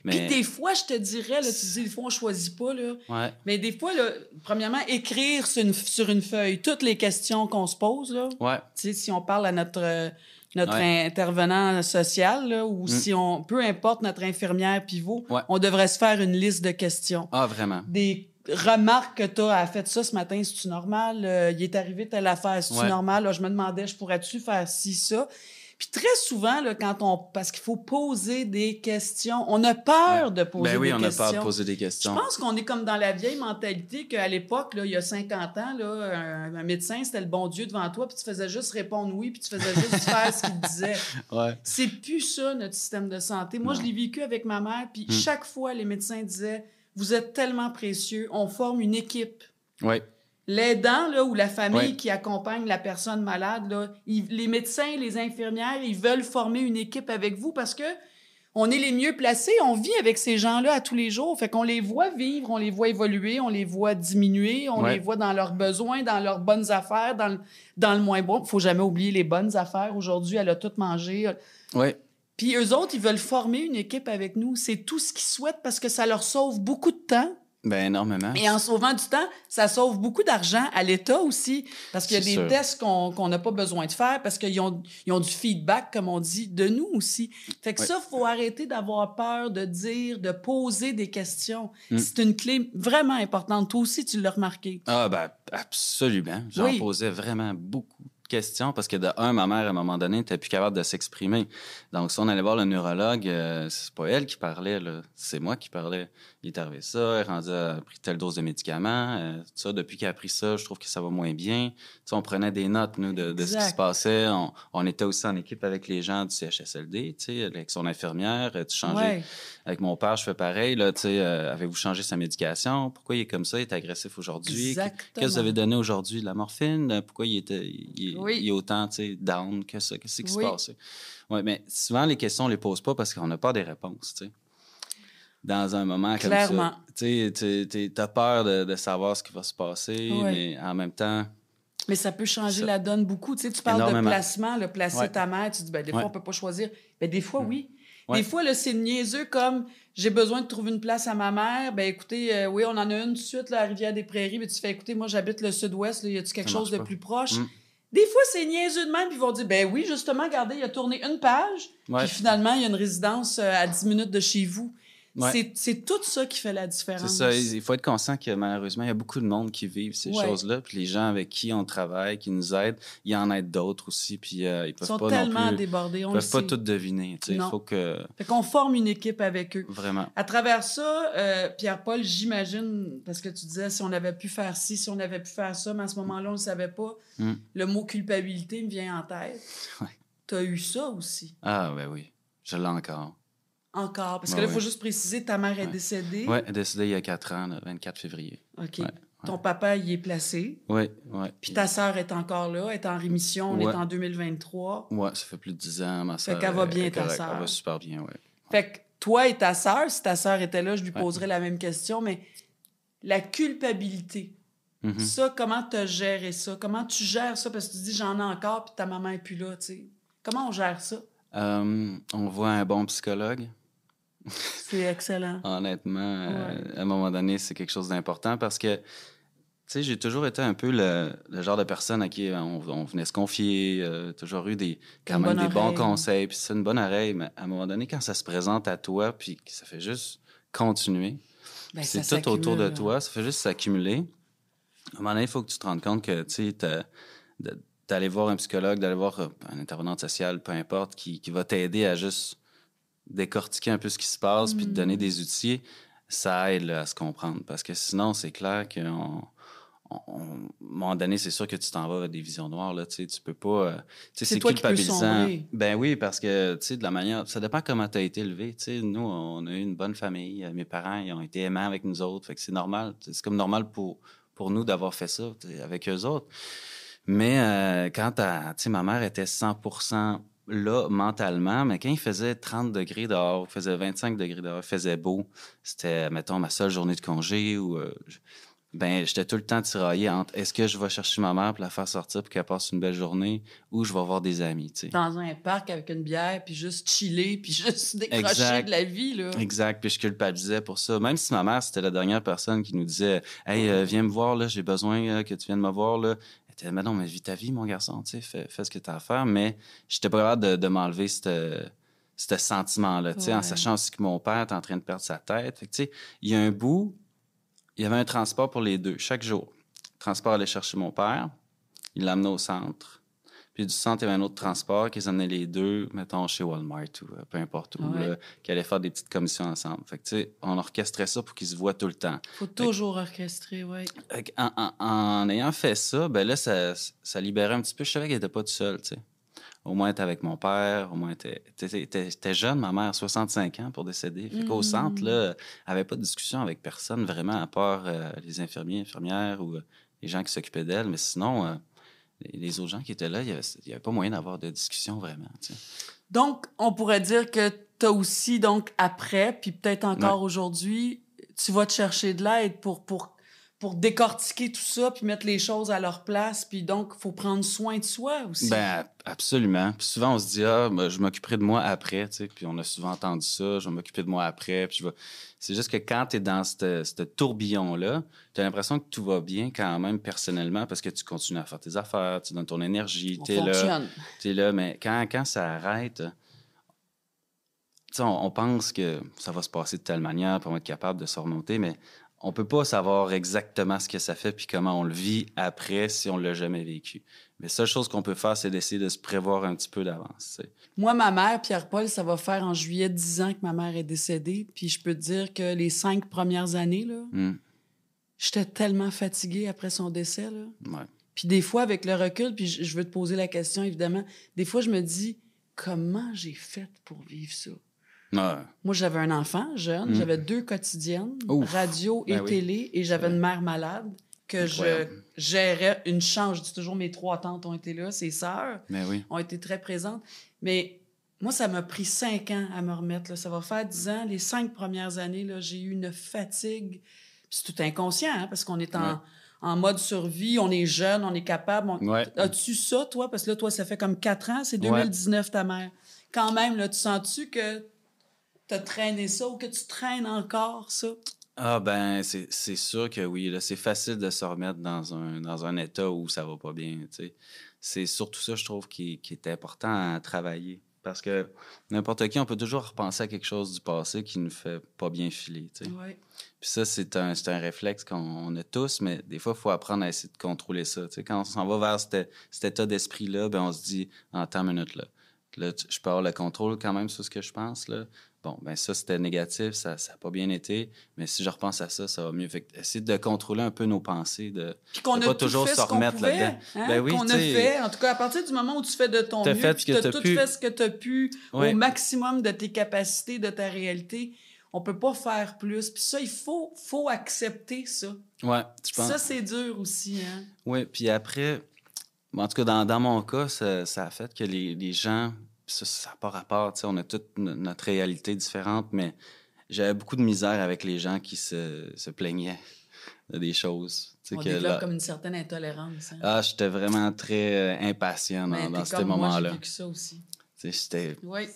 Mais... Puis des fois, je te dirais, là, tu dis, des fois, on choisit pas, là. Ouais. Mais des fois, là, premièrement, écrire sur une feuille toutes les questions qu'on se pose, là. Ouais. Tu sais, si on parle à notre intervenant social, là, ou si on... Peu importe notre infirmière pivot, on devrait se faire une liste de questions. Ah, vraiment? Des remarques que tu as fait ça ce matin, c'est-tu normal? Il est arrivé telle affaire, c'est-tu normal? Là, je me demandais, je pourrais-tu faire ci, ça? Puis très souvent, là, parce qu'il faut poser des questions, on a peur de poser des questions. Ben oui, on a peur de poser des questions. Je pense qu'on est comme dans la vieille mentalité qu'à l'époque, là, il y a 50 ans, là, un médecin, c'était le bon Dieu devant toi, puis tu faisais juste répondre oui, puis tu faisais juste faire ce qu'il te disait. Ouais. C'est plus ça, notre système de santé. Moi, je l'ai vécu avec ma mère, puis chaque fois, les médecins disaient « Vous êtes tellement précieux, on forme une équipe. » Oui. L'aidant là, ou la famille qui accompagne la personne malade, là, les médecins, les infirmières, ils veulent former une équipe avec vous parce que on est les mieux placés. On vit avec ces gens-là à tous les jours. Fait qu'on les voit vivre, on les voit évoluer, on les voit diminuer, on les voit dans leurs besoins, dans leurs bonnes affaires, dans le moins bon. Faut jamais oublier les bonnes affaires. Aujourd'hui, elle a tout mangé. Oui. Puis eux autres, ils veulent former une équipe avec nous. C'est tout ce qu'ils souhaitent parce que ça leur sauve beaucoup de temps. Ben énormément. Et en sauvant du temps, ça sauve beaucoup d'argent à l'État aussi, parce qu'il y a des tests qu'on n'a pas besoin de faire, parce qu'ils ont du feedback, comme on dit, de nous aussi. Fait que ça, il faut arrêter d'avoir peur de dire, de poser des questions. C'est une clé vraiment importante. Toi aussi, tu l'as remarqué. Ah, ben absolument. J'en posais vraiment beaucoup de question parce que, de un, ma mère, à un moment donné, n'était plus capable de s'exprimer. Donc, si on allait voir le neurologue, c'est pas elle qui parlait, là. C'est moi qui parlais. Il est arrivé ça, elle a pris telle dose de médicaments. Tout ça, depuis qu'elle a pris ça, je trouve que ça va moins bien. Tu sais, on prenait des notes, nous, de ce qui se passait. On était aussi en équipe avec les gens du CHSLD, tu sais, avec son infirmière. Tu changeais. Ouais. Avec mon père, je fais pareil, là, tu sais, avez-vous changé sa médication? Pourquoi il est comme ça? Il est agressif aujourd'hui? Exactement. Qu'est-ce que vous avez donné aujourd'hui? De la morphine? Pourquoi il Oui. est autant, tu sais, down que ça? Qu'est-ce qui se Oui. passe? Oui, mais souvent, les questions, on les pose pas parce qu'on n'a pas des réponses, tu sais. Dans un moment comme Clairement. ça. Tu sais, t'as peur de savoir ce qui va se passer, Oui. mais en même temps... Mais ça peut changer Ça- la donne beaucoup. Tu sais, tu parles de Énormément. placement, le placer Ouais. ta mère. Tu dis, ben, des fois, Ouais. on peut pas choisir. Ben, des fois, oui. Ouais. Des fois, là, c'est niaiseux comme j'ai besoin de trouver une place à ma mère. Ben, écoutez, oui, on en a une tout de suite, là, à Rivière-des-Prairies. Mais tu fais, écoutez, moi, j'habite le sud-ouest. Là, y a-tu quelque Ça chose de marche pas. plus proche? Mm. Des fois, c'est niaiseux de même. Puis ils vont dire, ben oui, justement, regardez, il a tourné une page. Ouais. Puis finalement, il y a une résidence à 10 minutes de chez vous. Ouais. C'est tout ça qui fait la différence. C'est ça, il faut être conscient que malheureusement, il y a beaucoup de monde qui vivent ces Ouais. choses-là. Puis les gens avec qui on travaille, qui nous aident, il y en a d'autres aussi. Puis ils Ils peuvent sont pas tellement non plus... débordés, Ils on le peuvent pas sait. tout deviner. Tu sais, il Non. faut que... Fait qu'on forme une équipe avec eux. Vraiment. À travers ça, Pierre-Paul, j'imagine, parce que tu disais si on avait pu faire ci, si on avait pu faire ça, mais à ce moment-là, on ne le savait pas. Mm. Le mot culpabilité me vient en tête. Ouais. Tu as eu ça aussi, Ah, ben oui. Je l'ai encore. encore. Parce que Ouais, là, il faut ouais. juste préciser, ta mère est Ouais. décédée. Oui, décidé il y a 4 ans, le 24 février. OK. Ouais. Ton papa, il est placé. Oui, oui. Puis ta sœur est encore là, elle est en rémission, on est Ouais. en 2023. Oui, ça fait plus de 10 ans, ma sœur. qu'elle va bien, est ta correcte. sœur. Elle va super bien, oui. Fait que toi et ta sœur, si ta sœur était là, je lui Ouais. poserais la même question, mais la culpabilité, Mhm. ça, comment tu as géré ça? Comment tu gères ça? Parce que tu dis, j'en ai encore, puis ta maman est plus là, tu sais. Comment on gère ça? On voit un bon psychologue. C'est excellent. Honnêtement, Ouais. à un moment donné, c'est quelque chose d'important parce que, tu sais, j'ai toujours été un peu le genre de personne à qui on venait se confier, toujours eu quand Une même bonne des bons oreille. conseils, puis c'est une bonne oreille, mais à un moment donné, quand ça se présente à toi, puis que ça fait juste continuer, Ben, c'est ça tout autour de s'accumule, toi, ça fait juste s'accumuler. À un moment donné, il faut que tu te rendes compte que, tu sais, d'aller voir un psychologue, d'aller voir un intervenant social, peu importe, qui va t'aider à juste décortiquer un peu ce qui se passe, puis te donner des outils, ça aide là, à se comprendre. Parce que sinon, c'est clair qu'à un moment donné, c'est sûr que tu t'en vas vers des visions noires. Là, tu sais, tu peux pas... tu sais, C'est c'est toi qui peux culpabilisant. sombrer. Ben oui, parce que, tu sais, de la manière... Ça dépend comment tu as été élevé. Tu sais, nous, on a eu une bonne famille. Mes parents, ils ont été aimants avec nous autres. Fait que c'est normal. C'est comme normal pour nous d'avoir fait ça avec eux autres. Mais quand tu sais, ma mère était 100% là mentalement, mais quand il faisait 30 degrés dehors, il faisait 25 degrés dehors, il faisait beau, c'était, mettons, ma seule journée de congé ou... ben, j'étais tout le temps tiraillé entre est-ce que je vais chercher ma mère pour la faire sortir pour qu'elle passe une belle journée ou je vais voir des amis, tu sais. Dans un parc avec une bière, puis juste chiller, puis juste décrocher Exact. de la vie, là. Exact, puis je culpabilisais pour ça. Même si ma mère, c'était la dernière personne qui nous disait « Hey, viens me voir, là, j'ai besoin que tu viennes me voir, là. » Elle était « Mais non, mais vis ta vie, mon garçon, tu sais, fais ce que tu as à faire. » Mais j'étais pas capable de m'enlever ce sentiment-là, tu sais, en Ouais. sachant aussi que mon père était en train de perdre sa tête. Fait que, tu sais, il y a un bout, il y avait un transport pour les deux, chaque jour. Le transport allait chercher mon père, il l'amenait au centre. Puis du centre, il y avait un autre transport qui les amenait les deux, mettons, chez Walmart ou peu importe où, Ouais. là, qui allait faire des petites commissions ensemble. Fait que, tu sais, on orchestrait ça pour qu'ils se voient tout le temps. Faut toujours orchestrer, oui. Fait que en ayant fait ça, ben là, ça libérait un petit peu. Je savais qu'elle n'était pas toute seule, tu sais. Au moins, elle était avec mon père, au moins, t'es jeune, ma mère, 65 ans pour décéder. Fait qu'au centre, là, elle n'avait pas de discussion avec personne vraiment, à part les infirmiers, infirmières ou les gens qui s'occupaient d'elle. Mais sinon, les autres gens qui étaient là, il n'y avait pas moyen d'avoir de discussion vraiment, tu sais. Donc, on pourrait dire que tu as aussi, donc, après, puis peut-être encore aujourd'hui, tu vas te chercher de l'aide pour décortiquer tout ça, puis mettre les choses à leur place, puis donc, il faut prendre soin de soi aussi. Ben, absolument. Puis souvent, on se dit, ah, ben, je m'occuperai de moi après, tu sais. Puis on a souvent entendu ça, je vais m'occuper de moi après. Puis c'est juste que quand tu es dans ce tourbillon-là, tu as l'impression que tout va bien quand même personnellement parce que tu continues à faire tes affaires, tu donnes ton énergie, On tu es là. fonctionne. T'es là, mais quand ça arrête, tu sais, on pense que ça va se passer de telle manière pour être capable de se remonter, mais on peut pas savoir exactement ce que ça fait puis comment on le vit après si on l'a jamais vécu. Mais la seule chose qu'on peut faire, c'est d'essayer de se prévoir un petit peu d'avance. Tu sais. Moi, ma mère, Pierre-Paul, ça va faire en juillet 10 ans que ma mère est décédée. Puis je peux te dire que les 5 premières années, là, j'étais tellement fatiguée après son décès. Là. Ouais. Puis des fois, avec le recul, puis je veux te poser la question, évidemment, des fois, je me dis, comment j'ai fait pour vivre ça? Ouais. Moi, j'avais un enfant jeune, j'avais 2 quotidiennes, Ouf. radio et Ben oui. télé, et j'avais une mère malade que Incroyable. je gérais une chance. Je dis toujours, mes 3 tantes ont été là, ses sœurs Mais oui. ont été très présentes. Mais moi, ça m'a pris 5 ans à me remettre. Là. Ça va faire 10 ans. Les 5 premières années, là, j'ai eu une fatigue. Puis c'est tout inconscient, hein, parce qu'on est en mode survie, on est jeune, on est capable. Ouais. As-tu ça, toi? Parce que là, toi, ça fait comme 4 ans. C'est 2019, ta mère. Quand même, là, tu sens-tu que tu as traîné ça ou que tu traînes encore ça? Ah ben, c'est sûr que oui. Là, c'est facile de se remettre dans un état où ça va pas bien. Tu sais. C'est surtout ça, je trouve, qui est important à travailler. Parce que n'importe qui, on peut toujours repenser à quelque chose du passé qui nous fait pas bien filer. Tu sais. Ouais. Puis ça, c'est un réflexe qu'on a tous, mais des fois, il faut apprendre à essayer de contrôler ça. Tu sais, quand on s'en va vers cet état d'esprit-là, ben on se dit, attends une minute, là. Là, je peux avoir le contrôle quand même sur ce que je pense, là. Bon, ben ça, c'était négatif, ça n'a pas bien été, mais si je repense à ça, ça va mieux. Fait que essayer de contrôler un peu nos pensées, Puis qu'on de a pas tout toujours fait se ce qu'on remettre pouvait, là-dedans. hein? Ben oui, qu'on a t'sais, fait. En tout cas, à partir du moment où tu fais de ton T'as mieux, fait puis ce que tu as t'as tout pu. fait ce que tu as pu Ouais. au maximum de tes capacités, de ta réalité, on peut pas faire plus. Puis ça, il faut accepter ça. Ouais, je pense. Ça, c'est dur aussi, hein? Oui, puis après, en tout cas, dans mon cas, ça a fait que les gens, ça n'a pas rapport, tu sais, on a toute notre réalité différente, mais j'avais beaucoup de misère avec les gens qui se plaignaient de des choses. Tu sais, On que développe là, comme une certaine intolérance. Hein? ah, j'étais vraiment très impatient Mais dans t'es ces comme moi, moments-là. j'ai vécu ça aussi. Tu sais, j'étais... Oui.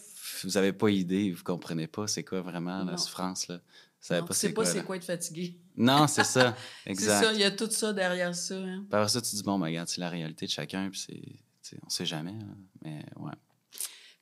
Vous avez pas idée, vous comprenez pas c'est quoi vraiment Non. la souffrance, là. Vous savez Non, pas tu sais c'est pas quoi, c'est là. quoi être fatigué. Non, c'est ça, C'est exact. ça, il y a tout ça derrière ça. Hein? Puis après ça, tu dis, bon, ben, regarde, c'est la réalité de chacun, puis c'est... tu sais, on sait jamais, là. Mais ouais.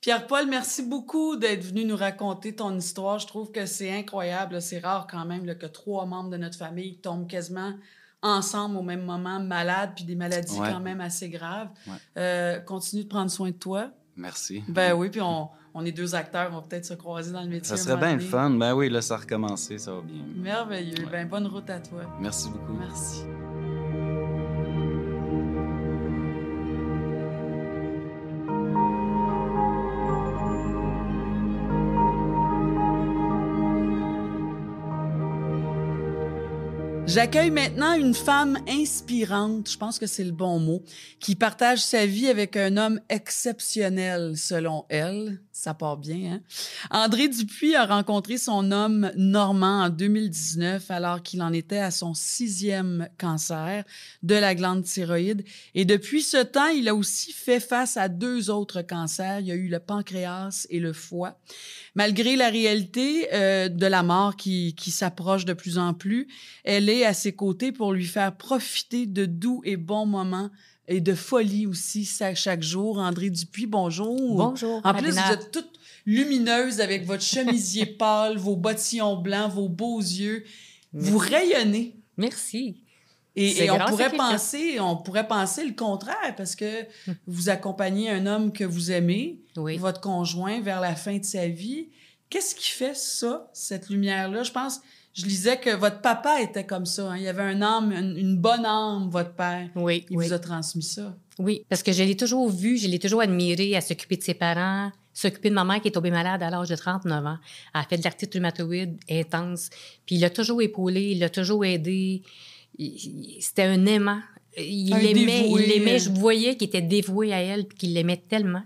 Pierre-Paul, merci beaucoup d'être venu nous raconter ton histoire. Je trouve que c'est incroyable. C'est rare quand même là, que 3 membres de notre famille tombent quasiment ensemble au même moment, malades, puis des maladies Ouais. quand même assez graves. Ouais. Continue de prendre soin de toi. Merci. Ben oui, puis on est 2 acteurs, on va peut-être se croiser dans le métier. Ça un serait moment bien le donné. fun. Ben oui, là, ça a recommencé, ça va bien. Merveilleux. Ouais. Ben bonne route à toi. Merci beaucoup. Merci. J'accueille maintenant une femme inspirante, je pense que c'est le bon mot, qui partage sa vie avec un homme exceptionnel, selon elle. Ça part bien, hein? André Dupuis a rencontré son homme Normand en 2019, alors qu'il en était à son 6e cancer de la glande thyroïde. Et depuis ce temps, il a aussi fait face à 2 autres cancers. Il y a eu le pancréas et le foie. Malgré la réalité de la mort qui s'approche de plus en plus, elle est à ses côtés pour lui faire profiter de doux et bons moments et de folie aussi chaque jour. André Dupuis, bonjour. Bonjour, En plus, Marina. vous êtes toute lumineuse avec votre chemisier pâle, vos bottillons blancs, vos beaux yeux. Vous rayonnez. Merci. Et C'est on grâce à pourrait quelqu'un. penser le contraire parce que vous accompagnez un homme que vous aimez, Oui. votre conjoint, vers la fin de sa vie. Qu'est-ce qui fait ça, cette lumière-là? Je lisais que votre papa était comme ça. Hein? Il y avait un âme, une bonne âme, votre père. Oui, Il oui. vous a transmis ça. Oui, parce que je l'ai toujours vu, je l'ai toujours admiré à s'occuper de ses parents, s'occuper de ma mère qui est tombée malade à l'âge de 39 ans. Elle a fait de l'arthrite rhumatoïde intense. Puis il l'a toujours épaulé, il l'a toujours aidé. C'était un aimant. Il l'aimait. Je voyais qu'il était dévoué à elle puis qu'il l'aimait tellement.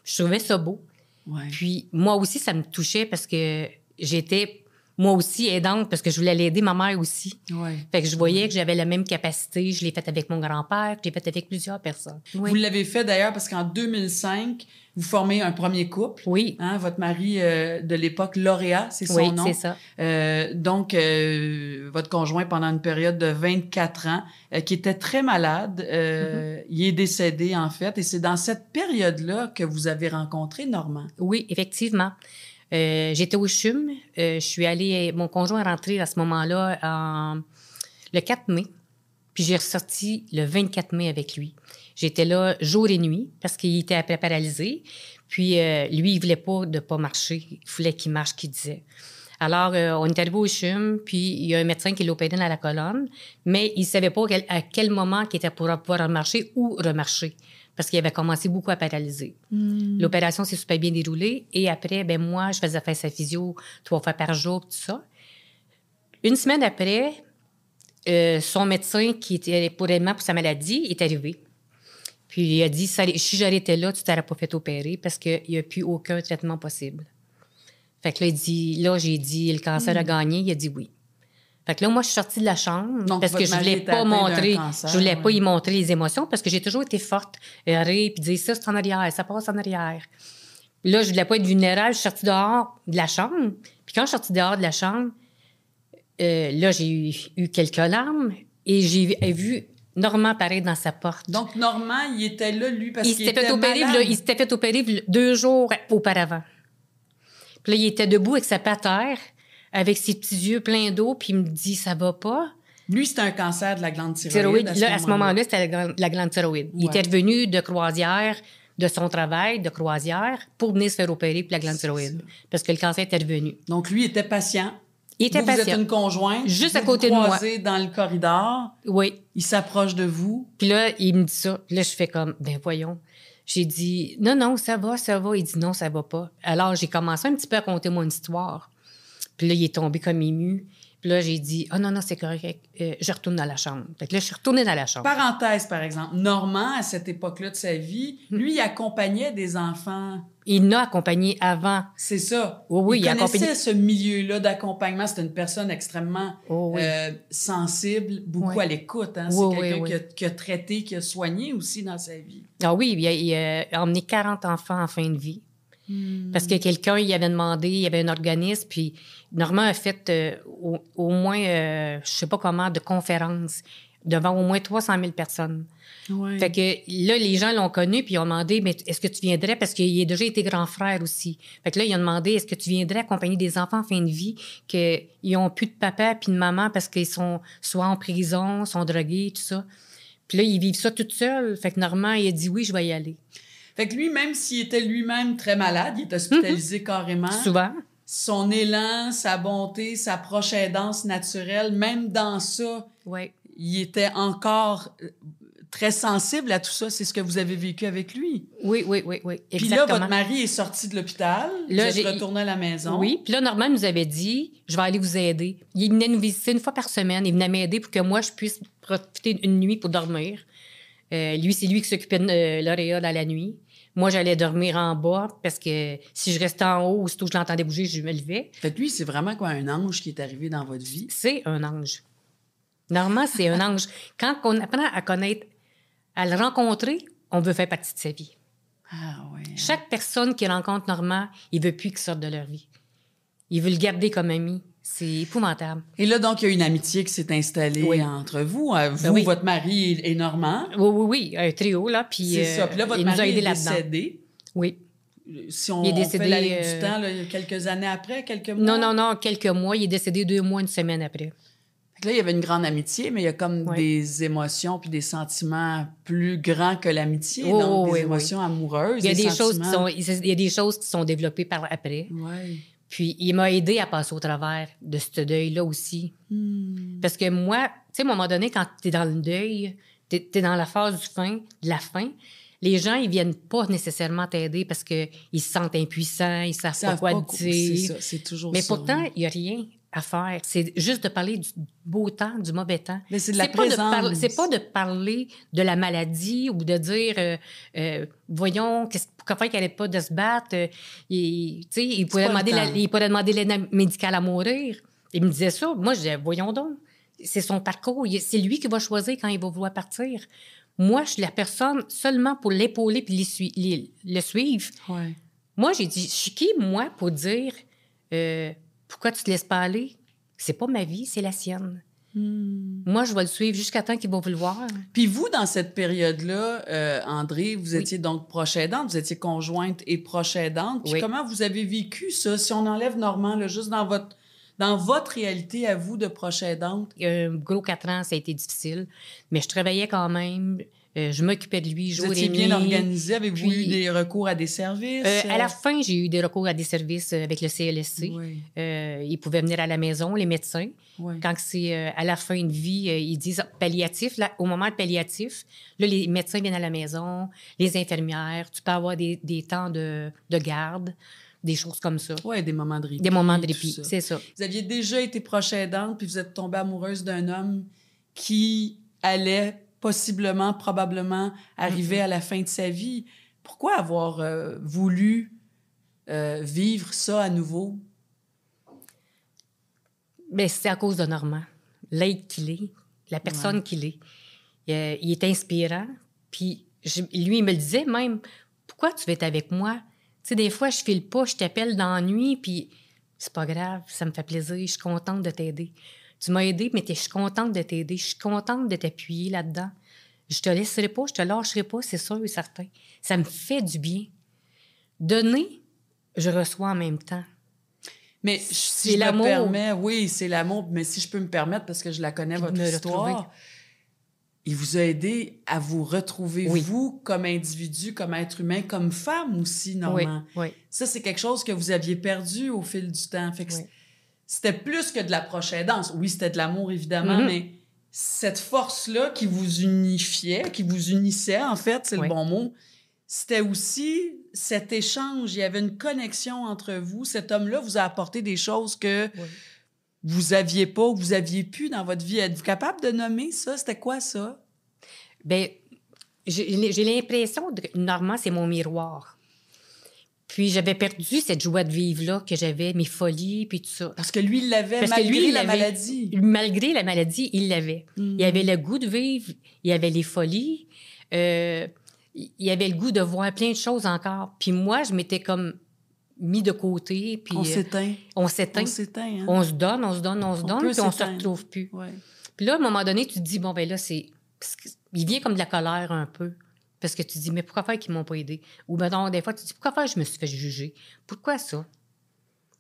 Je trouvais ça beau. Ouais. Puis moi aussi, ça me touchait parce que j'étais moi aussi aidante parce que je voulais l'aider, ma mère aussi. Ouais. Fait que je voyais que j'avais la même capacité. Je l'ai faite avec mon grand-père, je l'ai faite avec plusieurs personnes. Oui. Vous l'avez fait d'ailleurs parce qu'en 2005, vous formez un premier couple. Oui. Hein, votre mari de l'époque, Lauréat, c'est son Oui, nom. c'est ça. Donc, votre conjoint, pendant une période de 24 ans, qui était très malade, il est décédé, en fait. Et c'est dans cette période-là que vous avez rencontré Normand. Oui, effectivement. J'étais au CHUM. Je suis allée... Mon conjoint est rentré à ce moment-là le 4 mai. Puis j'ai ressorti le 24 mai avec lui. J'étais là jour et nuit parce qu'il était après paralysé. Puis lui, il voulait pas marcher. Il voulait qu'il marche, qu'il disait. Alors, on est arrivé au CHUM, puis il y a un médecin qui l'a opéré dans la colonne, mais il ne savait pas à quel moment il était pour pouvoir marcher ou remarcher, parce qu'il avait commencé beaucoup à paralyser. L'opération s'est super bien déroulée, et après, ben moi, je faisais faire sa physio 3 fois par jour, tout ça. Une semaine après, son médecin qui était pour sa maladie est arrivé. Puis il a dit, si j'arrêtais là, tu ne t'aurais pas fait opérer parce qu'il n'y a plus aucun traitement possible. Fait que là, j'ai dit, le cancer a gagné. Il a dit oui. Fait que là, moi, je suis sortie de la chambre. Donc, parce que je voulais pas pas y montrer les émotions parce que j'ai toujours été forte, rire, puis dire ça, c'est en arrière, ça passe en arrière. Là, je voulais pas être vulnérable. Je suis sortie dehors de la chambre. Puis quand je suis sortie dehors de la chambre, là, j'ai eu quelques larmes et j'ai vu Normand apparaître dans sa porte. Donc, Normand, il était là, lui, parce qu'il était malade. Il s'était fait opérer 2 jours auparavant. Puis là, il était debout avec sa patte à terre, avec ses petits yeux pleins d'eau, puis il me dit « ça va pas ». Lui, c'était un cancer de la glande thyroïde. À ce moment-là, c'était la glande thyroïde. Ouais. Il était revenu de croisière, de son travail de croisière, pour venir se faire opérer pour la glande thyroïde, parce que le cancer était revenu. Donc, lui était patient. Il était patient. Vous êtes une conjointe. Juste à côté de moi. Dans le corridor. Oui. Il s'approche de vous. Puis là, il me dit ça. Puis là, je fais comme, ben voyons. J'ai dit, non, ça va. Il dit, non, ça va pas. Alors, j'ai commencé un petit peu à conter mon histoire. Puis là, il est tombé comme ému. Puis là, j'ai dit, non, c'est correct. Je retourne dans la chambre. Fait que là, je suis retournée dans la chambre. Parenthèse, par exemple. Normand, à cette époque-là de sa vie, lui, il accompagnait des enfants. Il l'a accompagné avant. C'est ça. Oui, il connaissait ce milieu-là d'accompagnement. C'est une personne extrêmement sensible, beaucoup à l'écoute. Hein? C'est quelqu'un qui a traité, qui a soigné aussi dans sa vie. Ah oui, il a emmené 40 enfants en fin de vie. Parce que quelqu'un, il avait demandé, il y avait un organisme, puis Normand a fait au moins, je sais pas comment, de conférences devant au moins 300 000 personnes. Ouais. Fait que là, les gens l'ont connu, puis ils ont demandé, mais est-ce que tu viendrais, parce qu'il a déjà été grand frère aussi. Fait que là, ils ont demandé, est-ce que tu viendrais accompagner des enfants en fin de vie, qu'ils n'ont plus de papa puis de maman parce qu'ils sont soit en prison, sont drogués, tout ça. Puis là, ils vivent ça tout seuls. Fait que Normand, il a dit oui, je vais y aller. Fait que lui, même s'il était lui-même très malade, il est hospitalisé carrément. Souvent. Son élan, sa bonté, sa proche aidance naturelle, même dans ça, il était encore très sensible à tout ça. C'est ce que vous avez vécu avec lui. Oui. Puis là, votre mari est sorti de l'hôpital, vous êtes retourné à la maison. Oui, puis là, Normand nous avait dit, je vais aller vous aider. Il venait nous visiter 1 fois par semaine. Il venait m'aider pour que moi, je puisse profiter une nuit pour dormir. Lui, c'est lui qui s'occupait de l'auréole à la nuit. Moi, j'allais dormir en bas parce que si je restais en haut, aussitôt que je l'entendais bouger, je me levais. Fait que lui, c'est vraiment quoi, un ange qui est arrivé dans votre vie? C'est un ange. Normand, c'est un ange. Quand on apprend à connaître, à le rencontrer, on veut faire partie de sa vie. Ah oui. Chaque personne qui rencontre Normand, il veut plus qu'il sorte de leur vie. Il veut le garder comme ami. C'est épouvantable. Et là, donc, il y a une amitié qui s'est installée entre vous. Vous, votre mari et Normand. Oui, un trio, là. Puis, c'est ça. Puis là, votre mari est décédé. Oui. Si on fait la ligne du temps, là, quelques années après, quelques mois? Non, quelques mois. Il est décédé 2 mois, 1 semaine après. Là, il y avait une grande amitié, mais il y a comme des émotions puis des sentiments plus grands que l'amitié, donc des émotions amoureuses. Il y a des choses qui sont développées par après. Oui. Puis, il m'a aidé à passer au travers de ce deuil-là aussi. Parce que moi, tu sais, à un moment donné, quand tu es dans le deuil, tu es dans la phase de la fin, les gens, ils viennent pas nécessairement t'aider parce qu'ils se sentent impuissants, ils savent pas quoi dire. C'est ça, c'est toujours ça. Mais pourtant, il n'y a rien à faire. C'est juste de parler du beau temps, du mauvais temps. Mais c'est de la présence. C'est pas de parler de la maladie ou de dire, voyons, pourquoi il n'arrête pas de se battre? Il pourrait demander l'aide médicale à mourir. Il me disait ça. Moi, je disais, voyons donc. C'est son parcours. C'est lui qui va choisir quand il va vouloir partir. Moi, je suis la personne seulement pour l'épauler puis le suivre. Ouais. Moi, j'ai dit, je suis qui, moi, pour dire... pourquoi tu te laisses pas aller? C'est pas ma vie, c'est la sienne. Moi, je vais le suivre jusqu'à temps qu'il va vouloir. Puis vous, dans cette période-là, André, vous étiez donc proche aidante, vous étiez conjointe et proche aidante. Puis comment vous avez vécu ça? Si on enlève Normand, là, juste dans votre réalité à vous de proche aidante? Un gros 4 ans, ça a été difficile, mais je travaillais quand même. Je m'occupais de lui jour et nuit. Vous étiez bien organisé? Avez-vous eu des recours à des services? À la fin, j'ai eu des recours à des services avec le CLSC. Oui. Ils pouvaient venir à la maison, les médecins. Oui. Quand c'est à la fin de vie, ils disent palliatif. Là, au moment de palliatif, là, les médecins viennent à la maison, les infirmières. Tu peux avoir des temps de garde, des choses comme ça. Oui, des moments de répit. Des moments de répit, c'est ça. Vous aviez déjà été proche aidante, puis vous êtes tombée amoureuse d'un homme qui allait possiblement, probablement arriver à la fin de sa vie. Pourquoi avoir voulu vivre ça à nouveau? Bien, c'est à cause de Normand. L'être qu'il est, la personne qu'il est. Il est inspirant. Puis lui, il me le disait même, « Pourquoi tu veux être avec moi? » Tu sais, des fois, je file pas, je t'appelle dans la nuit, puis c'est pas grave, ça me fait plaisir, je suis contente de t'aider. Tu m'as aidé, mais je suis contente de t'aider, je suis contente de t'appuyer là-dedans. Je te laisserai pas, je te lâcherai pas, c'est sûr et certain. Ça me fait du bien. Donner, je reçois en même temps. Mais si je me permets, oui, c'est l'amour, mais si je peux me permettre, parce que je la connais, votre histoire, il vous a aidé à vous retrouver, vous, comme individu, comme être humain, comme femme aussi, Normand. Oui. Ça, c'est quelque chose que vous aviez perdu au fil du temps. Fait que c'était plus que de la proche aidance. Oui, c'était de l'amour, évidemment, mais cette force-là qui vous unifiait, qui vous unissait, en fait, c'est le bon mot, c'était aussi cet échange. Il y avait une connexion entre vous. Cet homme-là vous a apporté des choses que vous aviez pas ou vous aviez pu dans votre vie. Êtes-vous capable de nommer ça? C'était quoi, ça? Bien, j'ai l'impression que Normand, c'est mon miroir. Puis j'avais perdu cette joie de vivre-là que j'avais, mes folies, puis tout ça. Parce que lui, il l'avait, malgré la maladie. Malgré la maladie, il l'avait. Il avait le goût de vivre, il avait les folies, il avait le goût de voir plein de choses encore. Puis moi, je m'étais comme mis de côté. Puis, on s'éteint. On s'éteint. Hein? On se donne, puis on se retrouve plus. Ouais. Puis là, à un moment donné, tu te dis, bon, ben là, il vient comme de la colère un peu. Parce que tu te dis, mais pourquoi faire qu'ils m'ont pas aidé? Ou ben non, des fois, tu te dis, pourquoi faire je me suis fait juger? Pourquoi ça?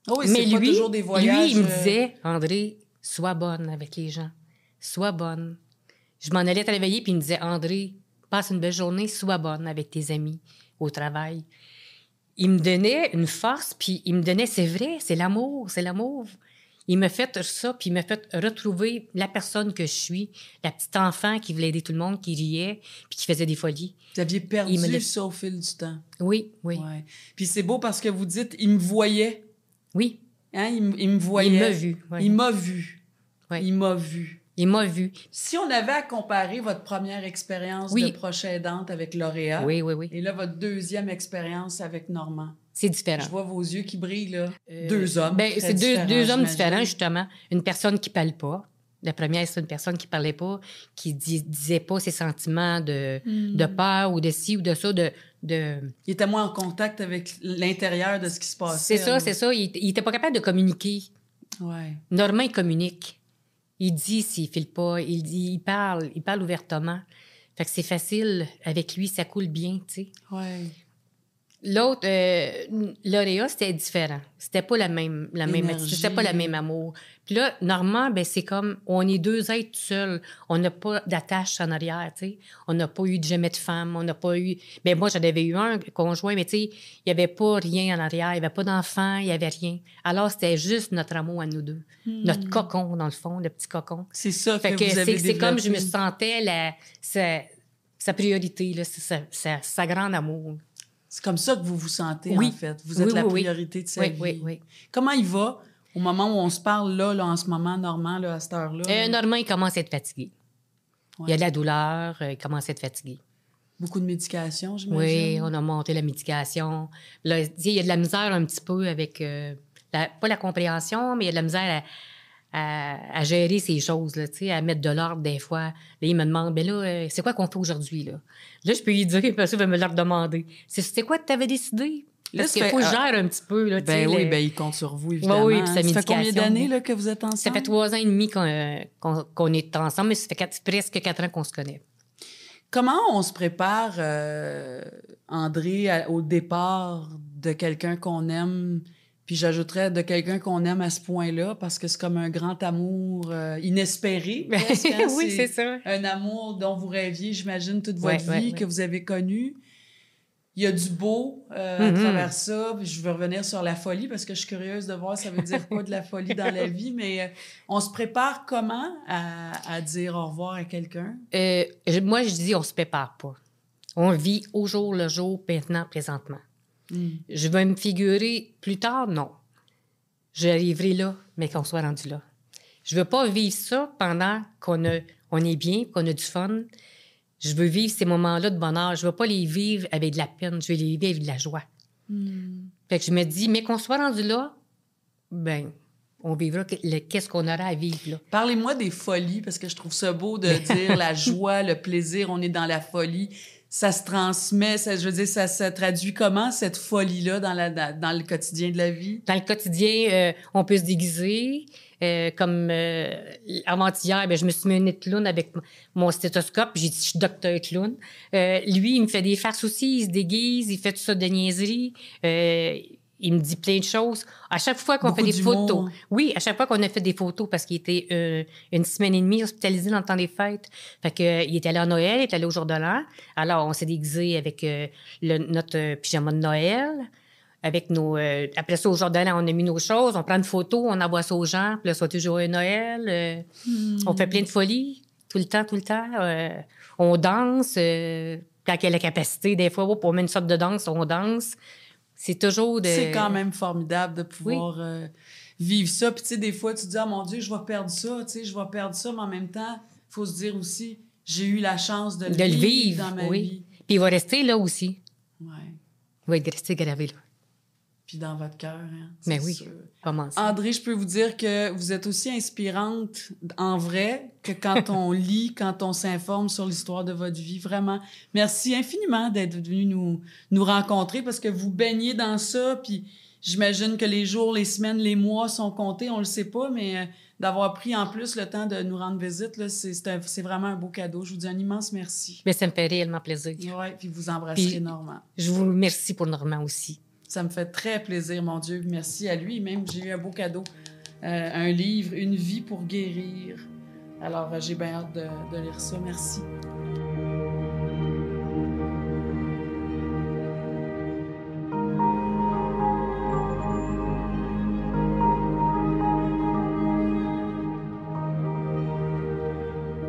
Oh oui, mais lui, pas toujours des voyages. Lui, il me disait, André, sois bonne avec les gens. Sois bonne. Je m'en allais travailler, puis il me disait, André, passe une belle journée, sois bonne avec tes amis au travail. Il me donnait une force, puis il me donnait, c'est vrai, c'est l'amour, c'est l'amour. Il m'a fait ça, puis il m'a fait retrouver la personne que je suis, la petite enfant qui voulait aider tout le monde, qui riait, puis qui faisait des folies. Vous aviez perdu ça au fil du temps. Oui. Ouais. Puis c'est beau parce que vous dites, il me voyait. Oui. Hein? Il me voyait. Il m'a vu. Oui. Il m'a vu. Oui. Il m'a vu. Il m'a vu. Si on avait à comparer votre première expérience de proche aidante avec Lauréat, oui. et là, votre deuxième expérience avec Normand. C'est différent. Je vois vos yeux qui brillent, là. Deux hommes. C'est deux hommes différents, justement. Une personne qui ne parle pas. La première, c'est une personne qui ne parlait pas, qui disait pas ses sentiments de peur ou de ci ou de ça. Il était moins en contact avec l'intérieur de ce qui se passait. C'est ça. Il n'était pas capable de communiquer. Ouais. Normand, il communique. Il dit s'il ne file pas. Il parle ouvertement. Fait que c'est facile. Avec lui, ça coule bien, tu sais. Ouais. L'autre, Lauréat, c'était différent. C'était pas la même c'était pas le même amour. Puis là, Normand, ben c'est comme, on est deux êtres seuls. On n'a pas d'attache en arrière, tu sais. On n'a pas eu jamais de femme, on n'a pas eu... Ben moi, j'en avais eu un conjoint, mais tu sais, il n'y avait pas rien en arrière, il n'y avait pas d'enfant, il n'y avait rien. Alors, c'était juste notre amour à nous deux. Notre cocon, dans le fond, le petit cocon. C'est ça fait que vous avez c'est comme je me sentais sa priorité, là, sa grande amour. C'est comme ça que vous vous sentez, en fait. Vous êtes la priorité de sa vie. Oui. Comment il va au moment où on se parle, là en ce moment, Normand, là, à cette heure-là? Normand, il commence à être fatigué. Ouais. Il y a de la douleur, il commence à être fatigué. Beaucoup de médication, j'imagine? Oui, on a monté la médication. Là, il y a de la misère un petit peu avec... pas la compréhension, mais il y a de la misère à gérer ces choses, là, à mettre de l'ordre des fois. Là, il me demande, ben là, c'est quoi qu'on fait aujourd'hui, là? Là, je peux lui dire, parce qu'il va me le demander. C'est quoi que tu avais décidé? Parce qu'il faut que je gère un petit peu. Là, ben oui, ben il compte sur vous, évidemment. Oui, puis sa ça fait médication. combien d'années là, que vous êtes ensemble? Ça fait 3 ans et demi qu'on est ensemble, mais ça fait presque 4 ans qu'on se connaît. Comment on se prépare, André, au départ de quelqu'un qu'on aime? Puis j'ajouterais de quelqu'un qu'on aime à ce point-là, parce que c'est comme un grand amour inespéré. Presque, hein? Oui, c'est ça. Un amour dont vous rêviez, j'imagine, toute votre vie, que vous avez connu. Il y a du beau à travers ça. Puis je veux revenir sur la folie, parce que je suis curieuse de voir ça veut dire quoi de la folie dans la vie. Mais on se prépare comment à dire au revoir à quelqu'un? Moi, je dis on se prépare pas. On vit au jour le jour, maintenant, présentement. Je vais me figurer plus tard, non. J'arriverai là, mais qu'on soit rendu là. Je veux pas vivre ça pendant qu'on est bien, qu'on a du fun. Je veux vivre ces moments-là de bonheur. Je veux pas les vivre avec de la peine. Je veux les vivre avec de la joie. Fait que je me dis, mais qu'on soit rendu là, ben, on vivra qu'est-ce qu'on aura à vivre là. Parlez-moi des folies, parce que je trouve ça beau de dire la joie, le plaisir, on est dans la folie. Ça se transmet, je veux dire, ça se traduit comment, cette folie-là, dans le quotidien de la vie? Dans le quotidien, on peut se déguiser. Comme avant-hier, ben, je me suis mis un nez de clown avec mon stéthoscope. J'ai dit, je suis docteur clown. Lui, il me fait des farces aussi. Il se déguise, il fait tout ça de niaiserie. Il me dit plein de choses. À chaque fois qu'on fait des photos. Oui, à chaque fois qu'on a fait des photos, parce qu'il était 1 semaine et demie hospitalisé dans le temps des fêtes. Fait que, il est allé à Noël, il est allé au jour de l'an. Alors, on s'est déguisé avec notre pyjama de Noël. Avec après ça, au jour de l'an, on a mis nos choses, on prend une photo, on envoie ça aux gens, puis là, ça toujours un Noël. On fait plein de folies, tout le temps. On danse. Quand il y a la capacité, des fois, pour mettre une sorte de danse, on danse. C'est toujours C'est quand même formidable de pouvoir vivre ça. Puis, tu sais, des fois, tu te dis, ah, mon Dieu, je vais perdre ça, mais en même temps, il faut se dire aussi, j'ai eu la chance de le vivre dans ma vie. Puis il va rester là aussi. Ouais. Il va être resté gravé là. Puis dans votre cœur, hein, mais oui, sûr. Comment ça? André, je peux vous dire que vous êtes aussi inspirante en vrai que quand on lit, quand on s'informe sur l'histoire de votre vie. Vraiment, merci infiniment d'être venu nous rencontrer, parce que vous baignez dans ça, puis j'imagine que les jours, les semaines, les mois sont comptés, on le sait pas, mais d'avoir pris en plus le temps de nous rendre visite, là, c'est vraiment un beau cadeau. Je vous dis un immense merci. Mais ça me fait réellement plaisir. Oui, puis vous embrasserez Normand. Je vous remercie pour Normand aussi. Ça me fait très plaisir, mon Dieu. Merci à lui. Même, j'ai eu un beau cadeau. Un livre, Une vie pour guérir. Alors, j'ai bien hâte de lire ça. Merci.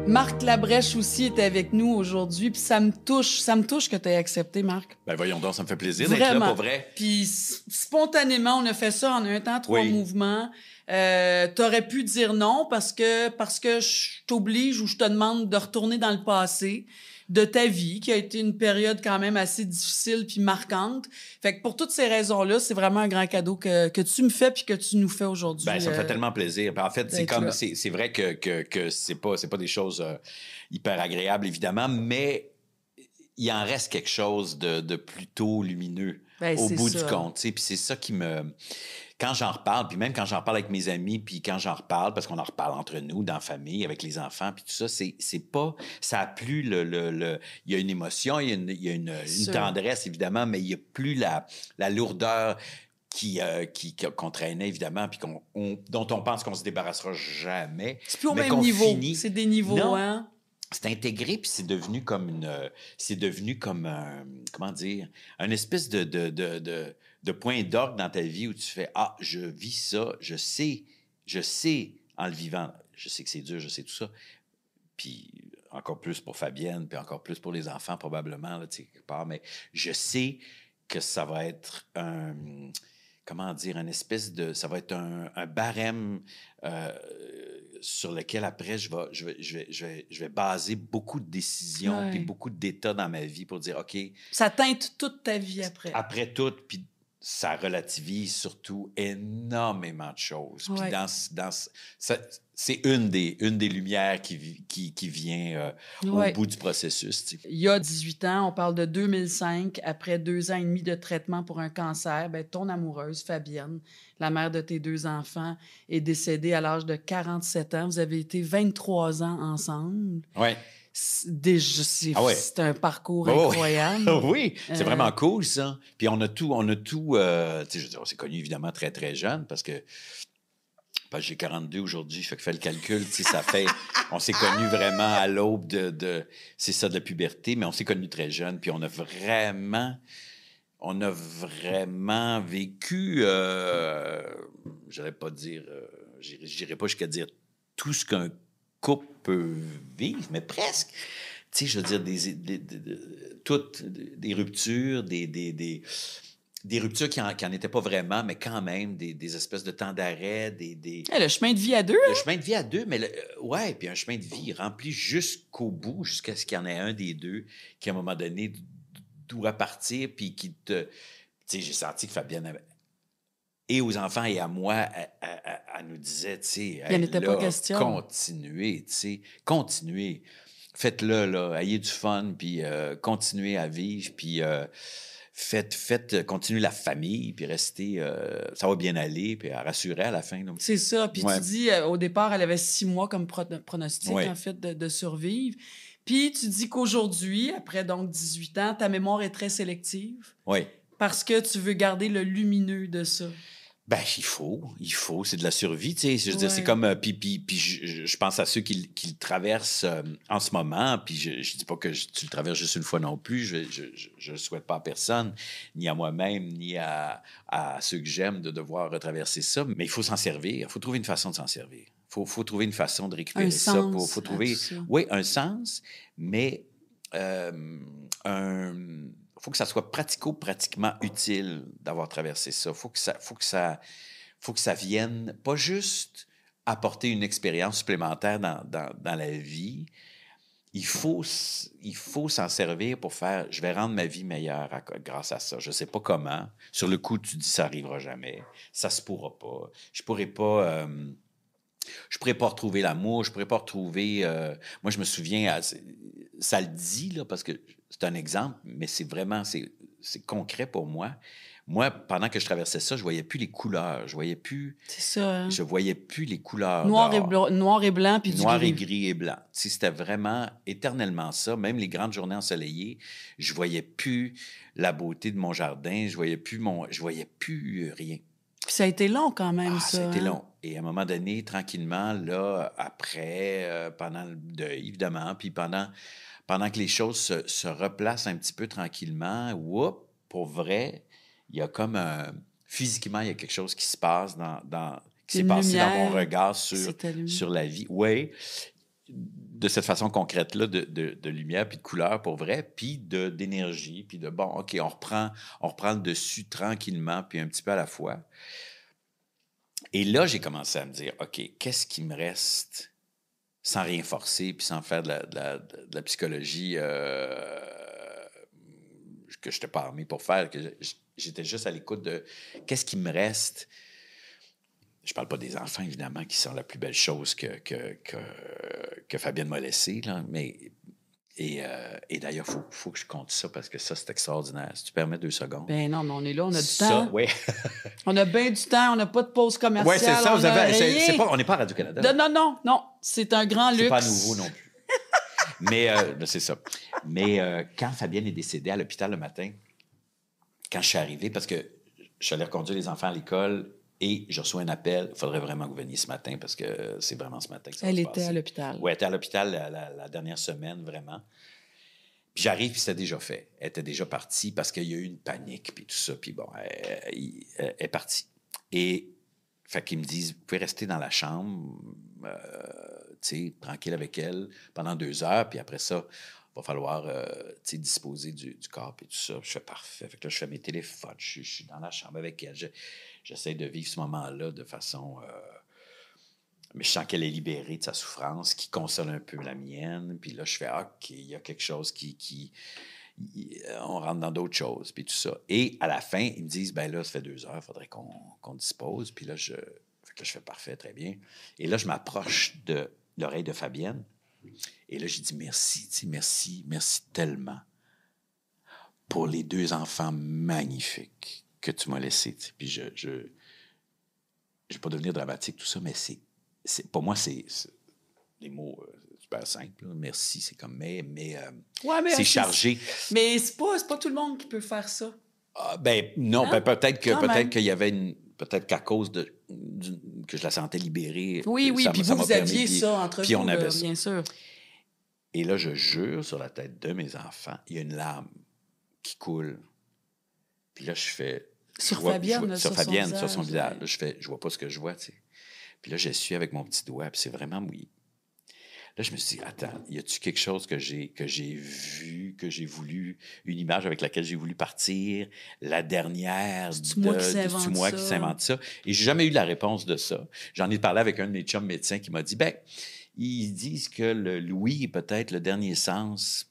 Marc Labrèche aussi est avec nous aujourd'hui, puis ça me touche que tu aies accepté, Marc. Ben voyons donc, ça me fait plaisir d'être là, pour vrai. Puis spontanément, on a fait ça en un temps, 3 mouvements. T'aurais pu dire non parce que je t'oblige ou je te demande de retourner dans le passé de ta vie, qui a été une période quand même assez difficile puis marquante. Fait que pour toutes ces raisons-là, c'est vraiment un grand cadeau que tu me fais puis que tu nous fais aujourd'hui. Ben, ça me fait tellement plaisir. En fait, c'est vrai que c'est pas des choses hyper agréables, évidemment, mais il en reste quelque chose de plutôt lumineux au bout du compte. Puis c'est ça qui me... Quand j'en reparle, puis même quand j'en parle avec mes amis, puis quand j'en reparle, parce qu'on en reparle entre nous, dans la famille, avec les enfants, puis tout ça, c'est pas... Ça a plus il y a une émotion, il y a une tendresse, évidemment, mais il y a plus la lourdeur qu'on traînait, évidemment, puis dont on pense qu'on se débarrassera jamais. C'est plus au même niveau. C'est des niveaux, non. Hein? C'est intégré, puis c'est devenu comme comment dire, une espèce de point d'orgue dans ta vie où tu fais, ah, je vis ça, je sais en le vivant, je sais que c'est dur, je sais tout ça, puis encore plus pour Fabienne, puis encore plus pour les enfants probablement, là, tu sais, quelque part, mais je sais que ça va être ça va être un barème sur lequel après je vais baser beaucoup de décisions puis beaucoup d'états dans ma vie pour dire OK. Ça teinte toute ta vie après. Après tout, puis ça relativise surtout énormément de choses. Ouais. Puis c'est une des lumières qui vient Ouais. au bout du processus. Tu sais. Il y a 18 ans, on parle de 2005, après 2 ans et demi de traitement pour un cancer, ben, ton amoureuse, Fabienne, la mère de tes 2 enfants, est décédée à l'âge de 47 ans. Vous avez été 23 ans ensemble. Ouais. Déjà, c'est Ah ouais. c'est un parcours Oh, incroyable. oui, c'est vraiment cool, ça. Puis on a tout tu sais, je veux dire, on s'est connus évidemment très, très jeunes parce que j'ai 42 aujourd'hui, fait que fais le calcul, tu sais, ça fait... On s'est connus vraiment à l'aube c'est ça, de la puberté, mais on s'est connus très jeunes, puis on a vraiment vécu, j'allais pas dire, j'irais pas jusqu'à dire tout ce qu'un couple peut vivre, mais presque. Tu sais, je veux dire, toutes des ruptures, des ruptures qui en étaient pas vraiment, mais quand même, des espèces de temps d'arrêt, Le chemin de vie à 2, le chemin de vie à 2, mais ouais, puis un chemin de vie rempli jusqu'au bout, jusqu'à ce qu'il y en ait un des deux qui, à un moment donné, doit partir, puis qui te... Tu sais, j'ai senti que Fabienne avait... Et aux enfants et à moi, elle nous disait, tu sais... Il n'en était pas question. Continuez, tu sais, continuez. Faites-le, là, ayez du fun, puis continuez à vivre, puis... continuez la famille, puis restez, ça va bien aller, puis rassurer à la fin. Donc. C'est ça. Puis Ouais. tu dis, au départ, elle avait 6 mois comme pronostic, Ouais. en fait, de survivre. Puis tu dis qu'aujourd'hui, après donc 18 ans, ta mémoire est très sélective Oui. parce que tu veux garder le lumineux de ça. Ben, il faut, c'est de la survie, tu sais. Je veux dire, c'est comme, puis je pense à ceux qui le traversent en ce moment, puis je dis pas que tu le traverses juste une fois non plus, je le souhaite pas à personne, ni à moi-même, ni à ceux que j'aime de devoir retraverser ça, mais il faut s'en servir, il faut trouver une façon de s'en servir. Faut trouver une façon de récupérer faut trouver, oui, un sens, mais faut que ça soit pratiquement utile d'avoir traversé ça. Faut que ça vienne pas juste apporter une expérience supplémentaire dans la vie. Il faut s'en servir pour faire. Je vais rendre ma vie meilleure grâce à ça. Je sais pas comment. Sur le coup, tu dis ça arrivera jamais. Ça se pourra pas. Je pourrais pas retrouver l'amour, je pourrais pas retrouver... moi, je me souviens, ça le dit, là, parce que c'est un exemple, mais c'est vraiment, c'est concret pour moi. Moi, pendant que je traversais ça, je voyais plus les couleurs, je voyais plus... C'est ça, hein? Je voyais plus les couleurs Noir et blanc, puis du noir gris. et gris et blanc. Tu sais, c'était vraiment éternellement ça. Même les grandes journées ensoleillées, je voyais plus la beauté de mon jardin, je voyais plus rien. Puis ça a été long quand même, ça. Ça a été hein? long. Et à un moment donné, tranquillement, là, après, pendant le deuil, évidemment, puis pendant que les choses se replacent un petit peu tranquillement, pour vrai, il y a comme physiquement, il y a quelque chose qui se passe qui s'est passé dans mon regard sur la vie. Oui, de cette façon concrète-là, de lumière, puis de couleur, pour vrai, puis d'énergie, puis de, bon, OK, on reprend le dessus tranquillement, puis un petit peu à la fois. Et là, j'ai commencé à me dire, OK, qu'est-ce qui me reste sans rien forcer, puis sans faire de la psychologie que je n'étais pas armé pour faire, que j'étais juste à l'écoute de qu'est-ce qui me reste. Je parle pas des enfants, évidemment, qui sont la plus belle chose que Fabienne m'a laissée, là, mais... Et d'ailleurs, faut que je compte ça parce que ça, c'est extraordinaire. Si tu permets 2 secondes. Ben non, mais on est là, on a du ça, temps. Oui. On a bien du temps, on n'a pas de pause commerciale. Oui, c'est ça. On n'est pas à Radio-Canada. Non. C'est un grand luxe. C'est pas nouveau non plus. Mais c'est ça. Mais quand Fabienne est décédée à l'hôpital le matin, quand je suis arrivé, parce que je suis allé reconduire les enfants à l'école et je reçois un appel. Il faudrait vraiment que vous veniez ce matin parce que c'est vraiment ce matin que ça va se passer. Elle était à l'hôpital. Oui, elle était à l'hôpital la dernière semaine, vraiment. Puis j'arrive, puis c'était déjà fait. Elle était déjà partie parce qu'il y a eu une panique, puis tout ça. Puis bon, elle est partie. Et fait qu'ils me disent, vous pouvez rester dans la chambre, tu sais, tranquille avec elle pendant 2 heures, puis après ça, il va falloir disposer du corps et tout ça. Je fais parfait. Fait que là, je fais mes téléphones, je suis dans la chambre avec elle. J'essaie de vivre ce moment-là de façon... mais je sens qu'elle est libérée de sa souffrance, qui console un peu la mienne. Puis là, je fais, OK, il y a quelque chose qui on rentre dans d'autres choses, puis tout ça. Et à la fin, ils me disent, ben là, ça fait 2 heures, il faudrait qu'on dispose. Puis là, je fais parfait, très bien. Et là, je m'approche de l'oreille de Fabienne. Et là, j'ai dit merci, tu sais, merci tellement pour les 2 enfants magnifiques que tu m'as laissés. Tu sais. Puis je vais pas devenir dramatique, tout ça, mais pour moi, c'est des mots super simples. Là. Merci, c'est comme mais c'est chargé. Mais c'est pas tout le monde qui peut faire ça. Ah, ben non, Hein? peut-être Quand qu'il y avait peut-être qu'à cause que je la sentais libérée. Oui, puis ça vous m'a aviez permis, ça entre puis vous, on avait là, ça. bien sûr. Et là, je jure sur la tête de mes enfants, il y a une larme qui coule. Puis là, je fais... Sur je vois- Fabienne, je vois- là, sur sur son Fabienne, sur son visage, visage. ouais. Là, je vois pas ce que je vois, tu sais. Puis là, j'essuie avec mon petit doigt, puis c'est vraiment mouillé. Là, je me suis dit, attends, y a-tu quelque chose que j'ai vu, que j'ai voulu, une image avec laquelle j'ai voulu partir, la dernière C'est-tu moi qui s'invente c'est moi ça? qui s'invente ça? Et j'ai jamais eu la réponse de ça. J'en ai parlé avec un de mes chums médecins qui m'a dit, ben, ils disent que l'ouïe est peut-être le dernier sens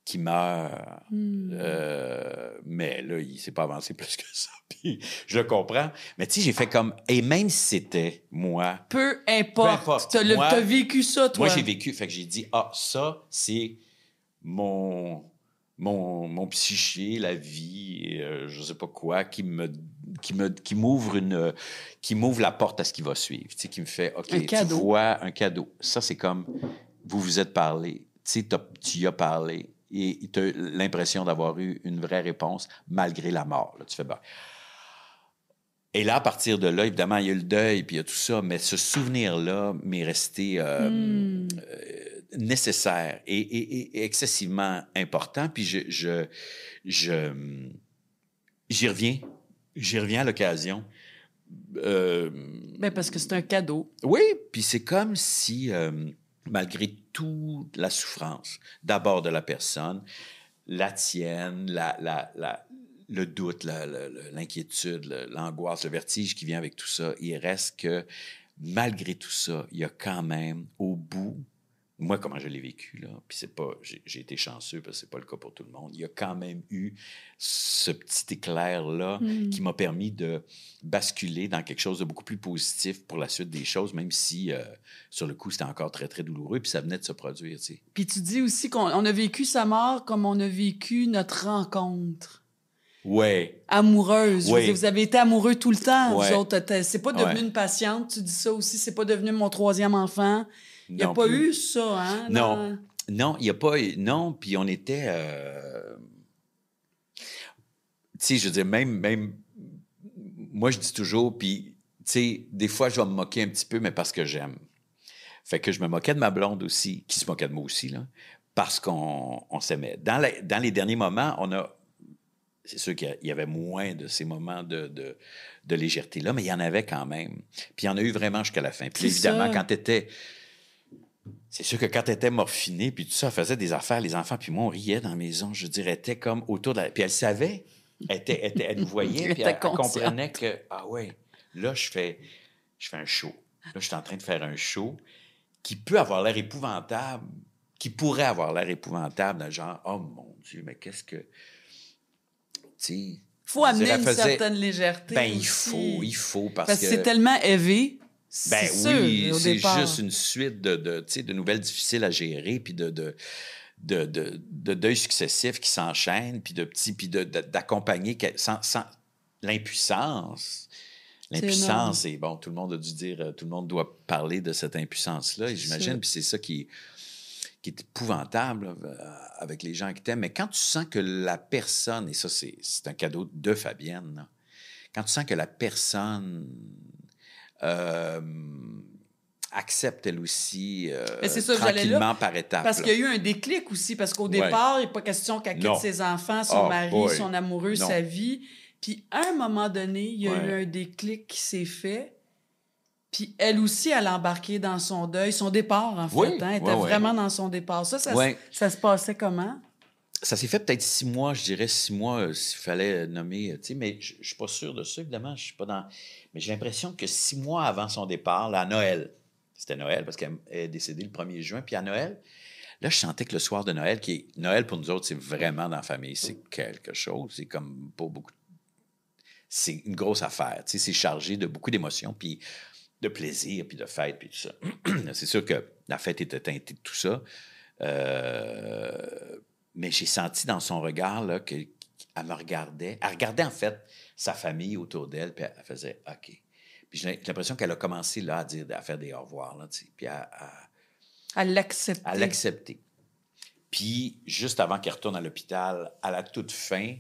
qui meurt. Mais là, il s'est pas avancé plus que ça. Puis je le comprends. Mais tu sais, j'ai fait comme... Et même si c'était moi... Peu importe. Moi, T'as vécu ça, toi. Moi, j'ai vécu. Fait que j'ai dit, ça, c'est mon psyché, la vie, je sais pas quoi, qui m'ouvre la porte à ce qui va suivre. Tu sais, qui me fait, OK, Un cadeau. tu vois, un cadeau. Ça, c'est comme, vous vous êtes parlé. Tu sais, tu y as parlé. Et tu as l'impression d'avoir eu une vraie réponse malgré la mort. Là, tu fais, ben... Et là, à partir de là, évidemment, il y a eu le deuil, puis il y a tout ça, mais ce souvenir-là m'est resté nécessaire et excessivement important. Puis j'y reviens. J'y reviens à l'occasion. Ben, parce que c'est un cadeau. Oui, puis c'est comme si, malgré toute la souffrance, d'abord de la personne, la tienne, le doute, l'inquiétude, l'angoisse, le vertige qui vient avec tout ça, il reste que, malgré tout ça, il y a quand même, au bout, moi, comment je l'ai vécu, là, puis c'est pas, j'ai été chanceux, parce que c'est pas le cas pour tout le monde, il y a quand même eu ce petit éclair-là qui m'a permis de basculer dans quelque chose de beaucoup plus positif pour la suite des choses, même si, sur le coup, c'était encore très, très douloureux, puis ça venait de se produire, tu sais. Puis tu dis aussi qu'on a vécu sa mort comme on a vécu notre rencontre. Ouais. Amoureuse. Oui. Vous avez été amoureux tout le temps, Ouais. vous autres. C'est pas devenu Ouais. une patiente, tu dis ça aussi. C'est pas devenu mon 3e enfant. Il n'y a Non pas plus. eu ça, hein? Non. Non, il n'y a pas eu... Non, puis on était... Tu sais, je veux dire, même... Moi, je dis toujours, puis, tu sais, des fois, je vais me moquer un petit peu, mais parce que j'aime. Fait que je me moquais de ma blonde aussi, qui se moquait de moi aussi, là, parce qu'on s'aimait. Dans les derniers moments, on a... C'est sûr qu'il y avait moins de ces moments de légèreté-là, mais il y en avait quand même. Puis il y en a eu vraiment jusqu'à la fin. Puis C'est évidemment, ça. quand t'étais... C'est sûr que quand t'étais morphinée, puis tout ça, elle faisait des affaires, les enfants, puis moi, on riait dans la maison. Je dirais, elle était comme autour de la... Puis elle savait, elle nous voyait, Elle puis était elle consciente. comprenait que, ah ouais, là, je fais un show. Là, je suis en train de faire un show qui peut avoir l'air épouvantable, qui pourrait avoir l'air épouvantable, dans le genre, oh mon Dieu, mais qu'est-ce que... Il faut amener une certaine légèreté. Ben, aussi. il faut, parce Parce que que... c'est tellement élevé. Ben c'est oui, sûr, au c'est départ. juste une suite de nouvelles difficiles à gérer, puis de deuils successifs qui s'enchaînent, puis d'accompagner sans l'impuissance. L'impuissance, et bon, tout le monde a dû dire, tout le monde doit parler de cette impuissance-là, et j'imagine, puis c'est ça qui est épouvantable là, avec les gens qui t'aiment. Mais quand tu sens que la personne, et ça, c'est un cadeau de Fabienne, là, quand tu sens que la personne accepte elle aussi Mais c'est ça, j'allais là, tranquillement par étapes. Parce qu'il y a eu un déclic aussi, parce qu'au départ, il n'est pas question qu'elle quitte ses enfants, son mari, son amoureux, sa vie. Puis à un moment donné, il y a eu un déclic qui s'est fait. Puis elle aussi, elle a embarqué dans son deuil, son départ, en fait. Hein? Elle était vraiment dans son départ. Ça se passait comment? Ça s'est fait peut-être 6 mois, je dirais 6 mois, s'il fallait nommer, tu sais, mais je suis pas sûr de ça, évidemment, je suis pas dans... Mais j'ai l'impression que 6 mois avant son départ, là, à Noël, c'était Noël, parce qu'elle est décédée le 1er juin, puis à Noël, Là, je sentais que le soir de Noël, Noël pour nous autres, c'est vraiment dans la famille, c'est quelque chose. C'est comme pas beaucoup. C'est une grosse affaire. Tu sais, c'est chargé de beaucoup d'émotions, puis de plaisir, puis de fête, puis tout ça. C'est sûr que la fête était teintée de tout ça. Mais j'ai senti dans son regard là, qu'elle me regardait. Elle regardait en fait sa famille autour d'elle, puis elle faisait OK. Puis j'ai l'impression qu'elle a commencé là, à faire des au revoir, là, tu sais, puis à l'accepter. À l'accepter. Puis juste avant qu'elle retourne à l'hôpital, à la toute fin,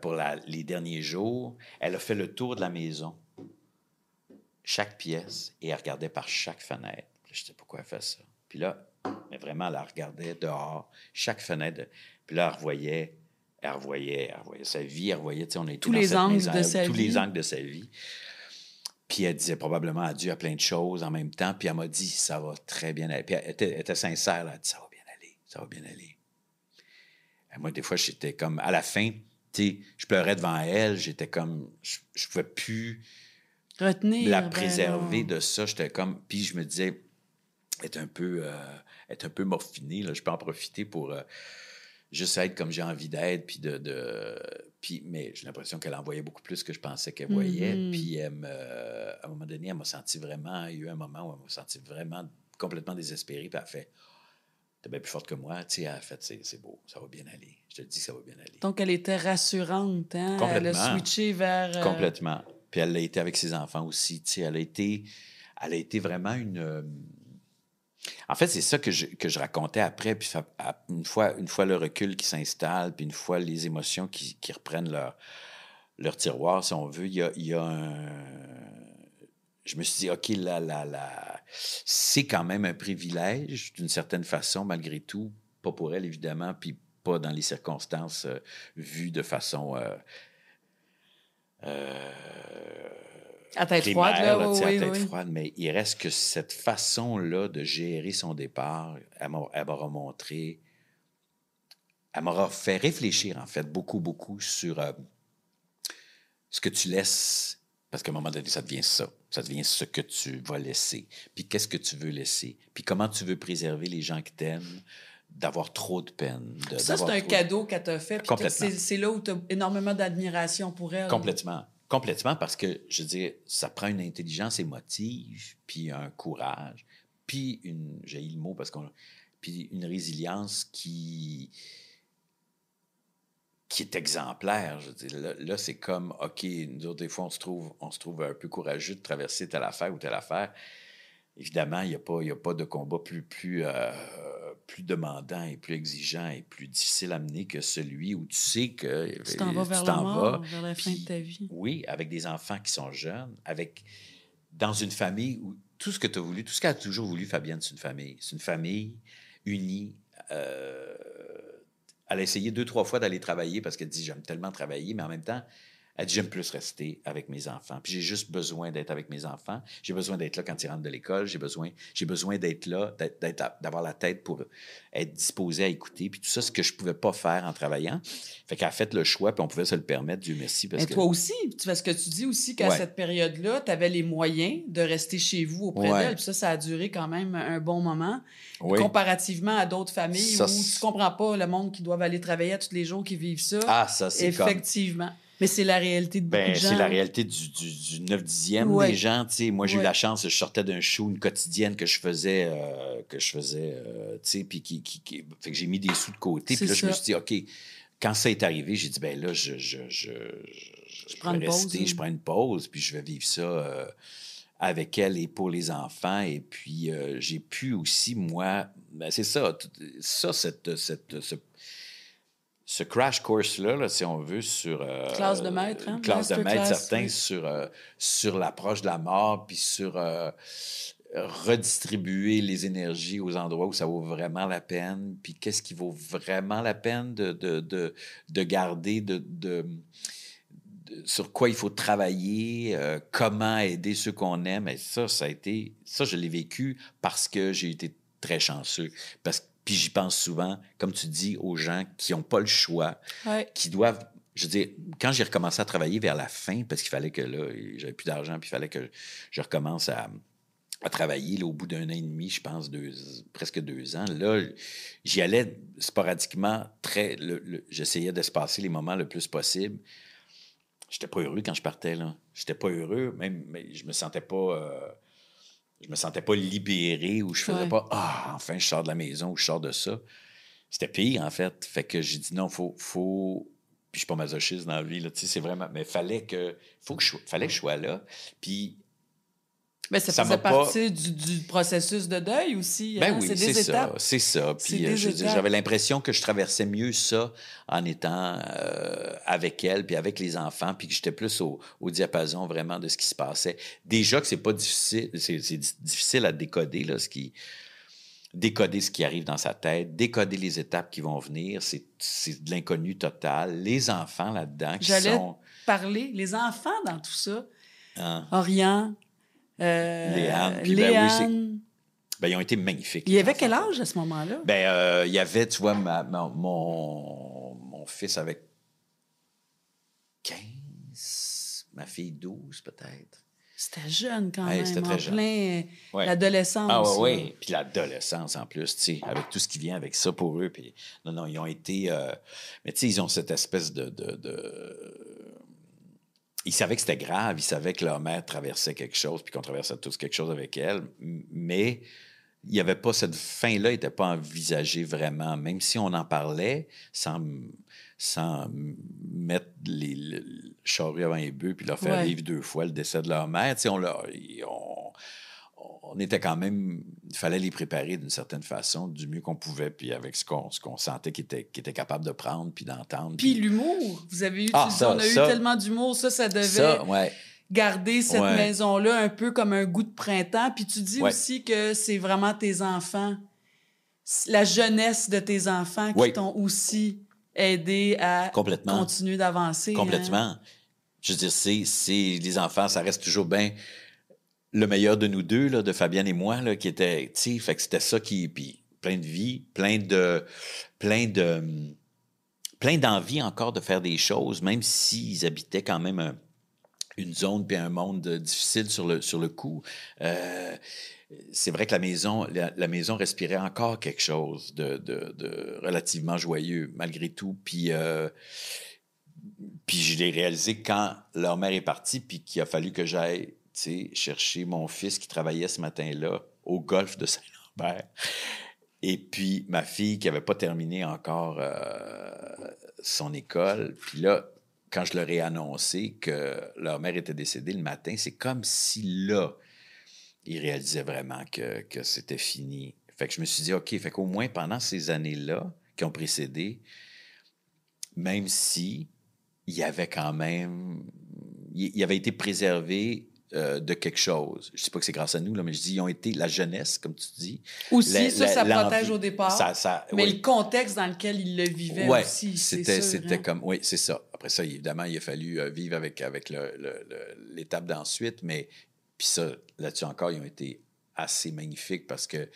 pour les derniers jours, elle a fait le tour de la maison, chaque pièce, et elle regardait par chaque fenêtre. Je ne sais pas pourquoi elle fait ça. Puis là, mais vraiment, elle regardait dehors, chaque fenêtre. Puis là, elle revoyait sa vie, elle revoyait, tu sais, on était tous dans les cette angles maison, de sa tous vie. les angles de sa vie. Puis elle disait probablement adieu à plein de choses en même temps. Puis elle m'a dit, ça va très bien aller. Puis elle était sincère, là. Elle a dit, ça va bien aller, ça va bien aller. Et moi, des fois, j'étais comme, à la fin, tu sais, je pleurais devant elle, j'étais comme, je ne pouvais plus retenir, la préserver de ça. J'étais comme, puis je me disais, elle est un peu morphinée, là, je peux en profiter pour juste être comme j'ai envie d'être, puis mais j'ai l'impression qu'elle en voyait beaucoup plus que je pensais qu'elle voyait. Puis à un moment donné, elle m'a senti vraiment, il y a eu un moment où elle m'a senti vraiment complètement désespérée, puis elle a fait, t'es bien plus forte que moi, tu sais, elle a fait, c'est beau, ça va bien aller. Je te dis que ça va bien aller. Donc, elle était rassurante, hein? Elle a switché vers... Complètement. Puis elle l'a été avec ses enfants aussi, tu sais, elle a été vraiment une... En fait, c'est ça que je racontais après, puis une fois le recul qui s'installe, puis une fois les émotions qui reprennent leur tiroir, si on veut, il y a un... Je me suis dit, OK, c'est quand même un privilège, d'une certaine façon, malgré tout, pas pour elle, évidemment, puis pas dans les circonstances vues de façon... à tête froide, là, oui. Froide, mais il reste que cette façon-là de gérer son départ, elle m'aura montré, elle m'aura fait réfléchir, en fait, beaucoup, beaucoup sur ce que tu laisses, parce qu'à un moment donné, ça devient ce que tu vas laisser, puis qu'est-ce que tu veux laisser, puis comment tu veux préserver les gens qui t'aiment, d'avoir trop de peine. Ça, c'est un cadeau qu'elle t'a fait, puis c'est là où tu as énormément d'admiration pour elle. Complètement, parce que, je veux dire, ça prend une intelligence émotive, puis un courage, puis j'ai eu le mot puis une résilience qui est exemplaire. Je veux dire, là c'est comme, OK, nous autres, des fois, on se trouve un peu courageux de traverser telle affaire ou telle affaire. Évidemment, il n'y a pas de combat plus demandant et plus exigeant et plus difficile à mener que celui où tu sais que tu t'en vas vers la mort, vers la fin de ta vie. Oui, avec des enfants qui sont jeunes, dans une famille où tout ce que tu as voulu, tout ce qu'elle a toujours voulu, Fabienne, c'est une famille. C'est une famille unie. Elle a essayé 2-3 fois d'aller travailler parce qu'elle dit, j'aime tellement travailler, mais en même temps, elle dit, j'aime plus rester avec mes enfants. Puis j'ai juste besoin d'être avec mes enfants. J'ai besoin d'être là quand ils rentrent de l'école. J'ai besoin d'être là, d'avoir la tête pour être disposé à écouter. Puis tout ça, ce que je ne pouvais pas faire en travaillant. Fait qu'elle a fait le choix, puis on pouvait se le permettre, Dieu merci. Mais toi aussi, parce que tu dis aussi qu'à cette période-là, tu avais les moyens de rester chez vous auprès d'elle. Puis ça a duré quand même un bon moment. Oui. Comparativement à d'autres familles où tu ne comprends pas le monde qui doit aller travailler tous les jours, qui vivent ça. Ah, ça, c'est effectivement. Mais c'est la réalité de beaucoup de gens. C'est la réalité du 9/10 des gens. T'sais. Moi, j'ai eu la chance, je sortais d'un show, une quotidienne que je faisais, puis fait que j'ai mis des sous de côté. Puis là, je me suis dit, OK, quand ça est arrivé, j'ai dit, ben là, je prends une pause. Je prends une pause, puis je vais vivre ça avec elle et pour les enfants. Et puis, j'ai pu aussi, moi, c'est ça, ce crash course-là, là, si on veut, sur... classe de maître, hein? Classe de maître, certains, sur l'approche de la mort, puis sur redistribuer les énergies aux endroits où ça vaut vraiment la peine, puis qu'est-ce qui vaut vraiment la peine de garder, sur quoi il faut travailler, comment aider ceux qu'on aime. Et ça, je l'ai vécu parce que j'ai été très chanceux. Puis j'y pense souvent, comme tu dis, aux gens qui n'ont pas le choix, qui doivent... Je veux dire, quand j'ai recommencé à travailler vers la fin, parce qu'il fallait que là, j'avais plus d'argent, puis il fallait que je recommence à à travailler là, au bout d'un an et demi, je pense, presque 2 ans. Là, j'y allais sporadiquement. J'essayais d'espacer les moments le plus possible. J'étais pas heureux quand je partais. Là. J'étais pas heureux. Mais je me sentais pas... je me sentais pas libéré ou je faisais pas « Ah, enfin, je sors de la maison ou je sors de ça. » C'était pire, en fait. Fait que j'ai dit non, faut... Puis je suis pas masochiste dans la vie, là, tu sais, c'est vraiment... Mais fallait que je sois là. Puis... Mais ça faisait partie du processus de deuil aussi. Ben hein? oui, C'est des étapes. C'est ça. Puis j'avais l'impression que je traversais mieux ça en étant avec elle, puis avec les enfants, puis que j'étais plus au diapason vraiment de ce qui se passait. Déjà que c'est pas difficile, c'est difficile à décoder, là, décoder ce qui arrive dans sa tête, décoder les étapes qui vont venir, c'est de l'inconnu total. Les enfants là-dedans qui J'allais sont... parler, les enfants dans tout ça. Hein? Orion... Léane. Puis Léane. Ils ont été magnifiques. Il avait quel âge à ce moment-là? Il y avait, tu vois, mon fils avec 15, ma fille 12 peut-être. C'était jeune quand même. C'était très jeune. Plein l'adolescence. l'adolescence. Oui, puis l'adolescence en plus, tu sais, avec tout ce qui vient avec ça pour eux. Puis, non, ils ont été... mais tu sais, ils ont cette espèce Ils savaient que c'était grave, ils savaient que leur mère traversait quelque chose, puis qu'on traversait tous quelque chose avec elle, mais il n'y avait pas cette fin-là, n'était pas envisagée vraiment, même si on en parlait sans mettre les charrues avant les bœufs, puis leur faire vivre 2 fois le décès de leur mère. Tu sais, on était quand même... Il fallait les préparer d'une certaine façon, du mieux qu'on pouvait, puis avec ce qu'on sentait qu'ils étaient capables de prendre, puis d'entendre. Puis l'humour. Vous avez eu... on a eu tellement d'humour. Ça devait garder cette maison-là un peu comme un goût de printemps. Puis tu dis aussi que c'est vraiment tes enfants, la jeunesse de tes enfants qui t'ont aussi aidé à continuer d'avancer. Complètement. Hein? Je veux dire, c'est les enfants, ça reste toujours bien... Le meilleur de nous deux, là, de Fabienne et moi, là, qui était, tu sais, fait que c'était ça qui, puis plein de vie, plein d'envie encore de faire des choses, même s'ils habitaient quand même une zone puis un monde difficile sur le coup. C'est vrai que la maison respirait encore quelque chose de relativement joyeux, malgré tout. Puis je l'ai réalisé quand leur mère est partie, puis qu'il a fallu que j'aille chercher mon fils qui travaillait ce matin-là au golf de Saint-Lambert. Et puis ma fille qui n'avait pas terminé encore son école. Puis là, quand je leur ai annoncé que leur mère était décédée le matin, c'est comme si là, ils réalisaient vraiment que c'était fini. Fait que je me suis dit, OK, fait qu'au moins pendant ces années-là qui ont précédé, même si il y avait quand même... Il avait été préservé de quelque chose. Je ne sais pas que c'est grâce à nous, là, mais je dis, ils ont été la jeunesse, comme tu dis. Aussi, ça protège au départ. Mais le contexte dans lequel ils le vivaient aussi, c'était comme... Oui, c'est ça. Après ça, évidemment, il a fallu vivre avec l'étape d'ensuite, mais puis ça, là-dessus encore, ils ont été assez magnifiques parce que...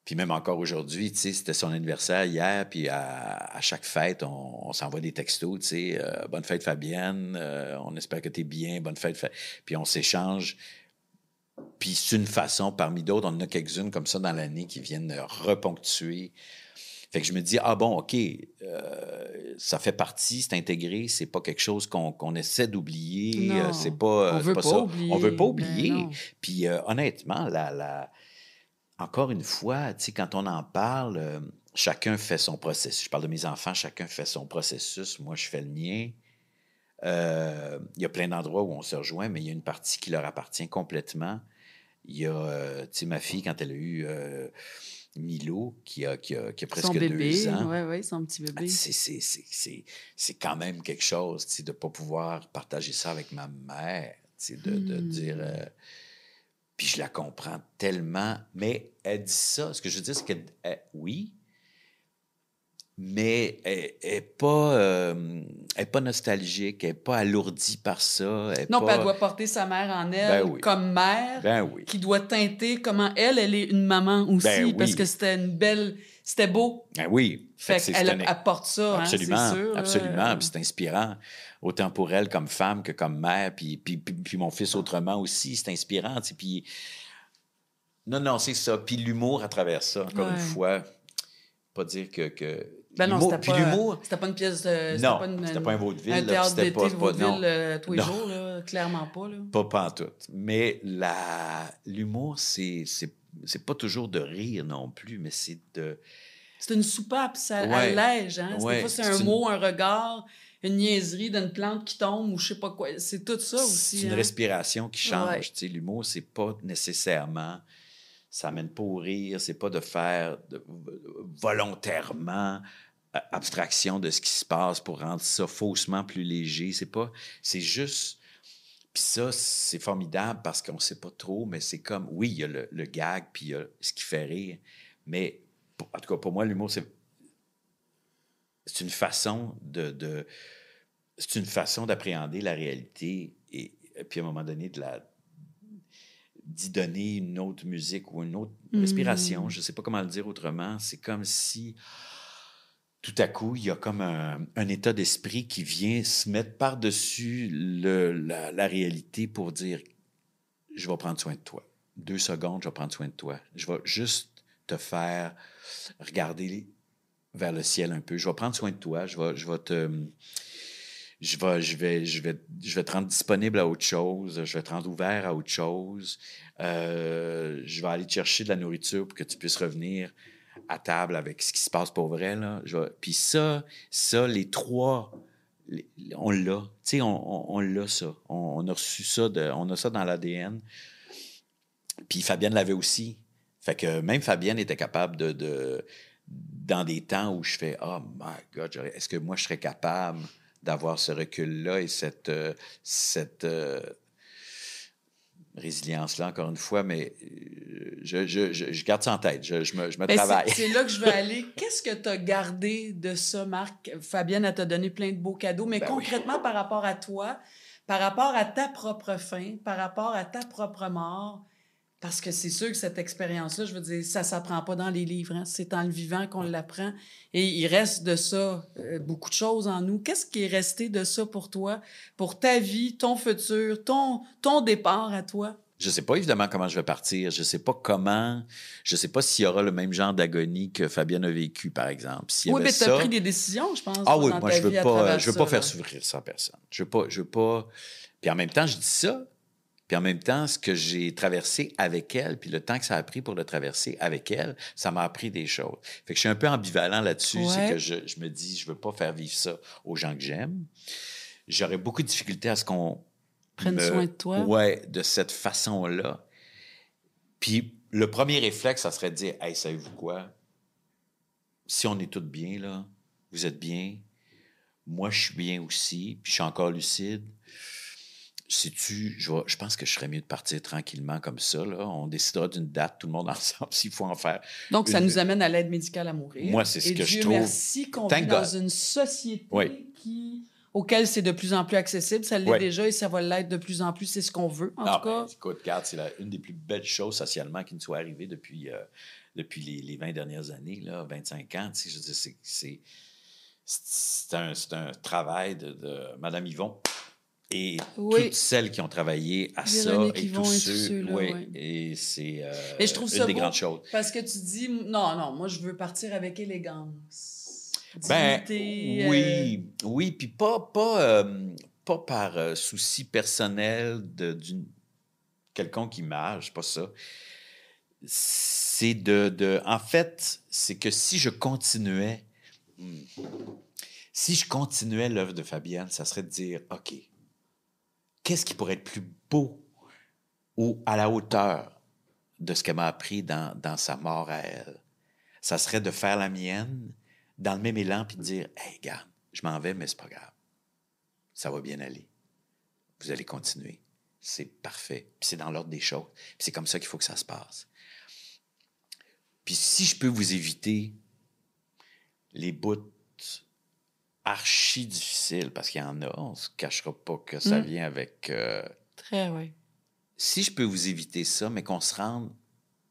Puis même encore aujourd'hui, tu sais, c'était son anniversaire hier, puis à chaque fête, on s'envoie des textos, tu sais, bonne fête Fabienne, on espère que t'es bien, bonne fête. Puis on s'échange. Puis c'est une façon, parmi d'autres, on en a quelques-unes comme ça dans l'année qui viennent reponctuer. Fait que je me dis, ah bon, OK, ça fait partie, c'est intégré, c'est pas quelque chose qu'on essaie d'oublier, c'est pas... on veut pas oublier. On veut pas oublier. Puis honnêtement, encore une fois, tu sais, quand on en parle, chacun fait son processus. Je parle de mes enfants, chacun fait son processus. Moi, je fais le mien. Il y a plein d'endroits où on se rejoint, mais il y a une partie qui leur appartient complètement. Il y a, tu sais, ma fille, quand elle a eu Milo, qui a presque son bébé, 2 ans. Oui, son petit bébé. C'est quand même quelque chose, tu sais, de ne pas pouvoir partager ça avec ma mère, tu sais, de dire... Puis je la comprends tellement. Mais elle dit ça. Ce que je veux dire, c'est que oui, mais elle n'est pas nostalgique, elle n'est pas alourdie par ça. Puis elle doit porter sa mère en elle comme mère, qui doit teinter comment elle est une maman aussi, parce que c'était une belle... C'était beau. Ben oui. Fait qu'elle apporte ça, absolument, hein, c'est sûr. Absolument, puis c'est inspirant, autant pour elle comme femme que comme mère, puis mon fils autrement aussi, c'est inspirant, tu sais, puis Non, c'est ça. Puis l'humour à travers ça, encore une fois, pas dire que Ben non, l'humour, puis l'humour... C'était pas une pièce de... Non, c'était pas un vaudeville. Un théâtre d'été de vaudeville tous les Non. jours, là, clairement pas. Là. Pas en tout. Mais l'humour, c'est pas toujours de rire non plus, mais c'est de... C'est une soupape, ça allège. Hein? Des fois, c'est un mot, un regard, une niaiserie d'une plante qui tombe ou je sais pas quoi. C'est tout ça aussi. C'est une respiration qui change. Tu sais, l'humour, c'est pas nécessairement... Ça mène pas au rire, c'est pas de faire volontairement abstraction de ce qui se passe pour rendre ça faussement plus léger. C'est juste... Puis ça, c'est formidable parce qu'on sait pas trop, mais c'est comme... Oui, il y a le gag, puis il y a ce qui fait rire, mais... En tout cas, pour moi, l'humour, c'est une façon c'est une façon d'appréhender la réalité et puis à un moment donné d'y donner une autre musique ou une autre respiration. Je ne sais pas comment le dire autrement. C'est comme si tout à coup, il y a comme un état d'esprit qui vient se mettre par-dessus la réalité pour dire « Je vais prendre soin de toi. 2 secondes, je vais prendre soin de toi. Je vais juste te faire regarder vers le ciel un peu. Je vais prendre soin de toi. Je vais te rendre disponible à autre chose. Je vais te rendre ouvert à autre chose. Je vais aller te chercher de la nourriture pour que tu puisses revenir à table avec ce qui se passe pour vrai. Là. Puis ça, les trois, on l'a. Tu sais, on l'a, ça. On a reçu ça, on a ça dans l'ADN. Puis Fabienne l'avait aussi. Fait que même Fabienne était capable dans des temps où je fais « Oh my God, est-ce que moi, je serais capable d'avoir ce recul-là et cette résilience-là, encore une fois, mais je garde ça en tête. Je me travaille. C'est là que je veux aller. Qu'est-ce que tu as gardé de ça, Marc? Fabienne, elle t'a donné plein de beaux cadeaux, mais concrètement, par rapport à toi, par rapport à ta propre fin, par rapport à ta propre mort... Parce que c'est sûr que cette expérience-là, je veux dire, ça ne s'apprend pas dans les livres. Hein? C'est en le vivant qu'on l'apprend. Et il reste de ça beaucoup de choses en nous. Qu'est-ce qui est resté de ça pour toi, pour ta vie, ton futur, ton départ à toi? Je ne sais pas évidemment comment je vais partir. Je ne sais pas comment. Je ne sais pas s'il y aura le même genre d'agonie que Fabienne a vécu, par exemple. Oui, mais tu as pris des décisions, je pense. Ah oui, moi, je ne veux pas faire souffrir ça à personne. Je veux pas. Puis en même temps, je dis ça. Puis en même temps, ce que j'ai traversé avec elle, puis le temps que ça a pris pour le traverser avec elle, ça m'a appris des choses. Fait que je suis un peu ambivalent là-dessus. C'est que je me dis, je veux pas faire vivre ça aux gens que j'aime. J'aurais beaucoup de difficulté à ce qu'on prenne soin de toi. Ouais, de cette façon-là. Puis le premier réflexe, ça serait de dire, hey, savez-vous quoi? Si on est tous bien, là, vous êtes bien, moi, je suis bien aussi, puis je suis encore lucide. Je pense que je serais mieux de partir tranquillement comme ça. Là. On décidera d'une date, tout le monde ensemble, s'il faut en faire. Donc, ça nous amène à l'aide médicale à mourir. Moi, c'est ce que je trouve. Merci qu'on vit dans une société auquel c'est de plus en plus accessible. Ça l'est déjà et ça va l'être de plus en plus. C'est ce qu'on veut, en tout cas. Écoute, regarde, c'est une des plus belles choses socialement qui nous soit arrivée depuis les 20 dernières années, là, 25 ans. Tu sais, je veux dire, c'est un travail de Mme Yvon. Et toutes celles qui ont travaillé à Véronique ça et Yvon tous et ceux-là, oui. Et c'est je trouve ça une des beau grandes choses. Parce que tu dis, non, moi, je veux partir avec élégance. Dignité, oui, puis pas par souci personnel d'une quelconque image, pas ça. C'est en fait, c'est que si je continuais l'œuvre de Fabienne, ça serait de dire, OK, qu'est-ce qui pourrait être plus beau ou à la hauteur de ce qu'elle m'a appris dans sa mort à elle? Ça serait de faire la mienne dans le même élan puis de dire, hey, regarde, je m'en vais, mais c'est pas grave. Ça va bien aller. Vous allez continuer. C'est parfait. Puis c'est dans l'ordre des choses. Puis c'est comme ça qu'il faut que ça se passe. Puis si je peux vous éviter les bouts archi difficiles, parce qu'il y en a, on ne se cachera pas que ça vient avec... Très, oui. Si je peux vous éviter ça, mais qu'on se rende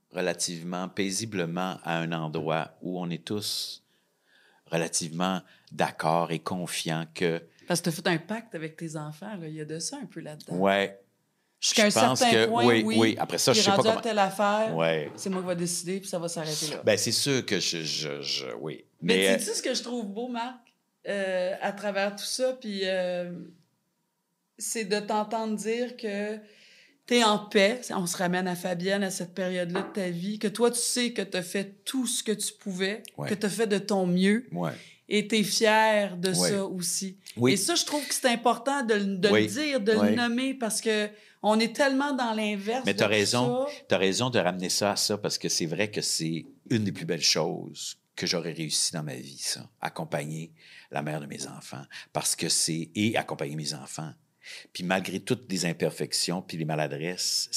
relativement paisiblement à un endroit où on est tous relativement d'accord et confiants que... Parce que tu as fait un pacte avec tes enfants, là. Il y a de ça un peu là-dedans. Ouais. Jusqu'à un Je pense certain que point, oui. Après ça, puis je sais pas rendu à comment. telle affaire, Ouais. c'est moi qui vais décider, puis ça va s'arrêter là. Ben, c'est sûr que oui. Mais tu sais ce que je trouve beau, Marc, à travers tout ça, puis c'est de t'entendre dire que t'es en paix. On se ramène à Fabienne, à cette période-là de ta vie, que toi, tu sais que t'as fait tout ce que tu pouvais, que t'as fait de ton mieux, et t'es fier de ça aussi. Oui. Et ça, je trouve que c'est important de le dire, de le nommer, parce que on est tellement dans l'inverse. Mais t'as raison de ramener ça à ça, parce que c'est vrai que c'est une des plus belles choses que j'aurais réussi dans ma vie, ça. Accompagner la mère de mes enfants. Et accompagner mes enfants. Puis malgré toutes les imperfections puis les maladresses,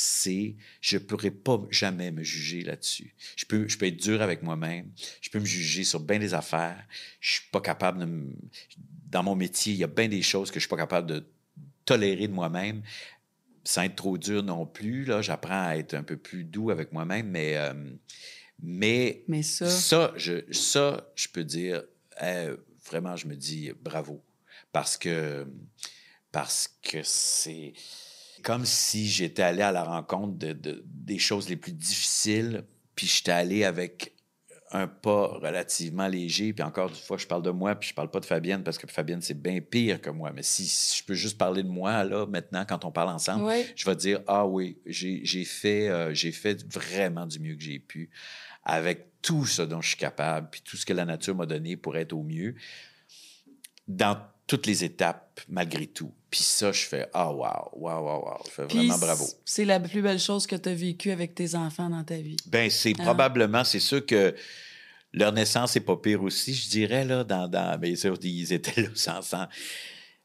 je pourrais pas jamais me juger là-dessus. Je peux être dur avec moi-même. Je peux me juger sur bien des affaires. Je suis pas capable dans mon métier, il y a bien des choses que je suis pas capable de tolérer de moi-même, sans être trop dur non plus. Là, j'apprends à être un peu plus doux avec moi-même, mais ça, je peux dire, vraiment, je me dis bravo. Parce que c'est comme si j'étais allé à la rencontre des choses les plus difficiles, puis j'étais allé avec un pas relativement léger, puis encore une fois, je parle de moi, puis je parle pas de Fabienne, parce que Fabienne, c'est bien pire que moi. Mais si je peux juste parler de moi, là, maintenant, quand on parle ensemble, je vais dire, ah oui, j'ai fait vraiment du mieux que j'ai pu, avec tout ce dont je suis capable, puis tout ce que la nature m'a donné pour être au mieux, dans toutes les étapes, malgré tout. Puis ça, je fais « Ah, wow! » Je fais vraiment bravo. C'est la plus belle chose que tu as vécue avec tes enfants dans ta vie. Bien, probablement, c'est sûr que leur naissance n'est pas pire aussi, je dirais, là, bien sûr, ils étaient là sans.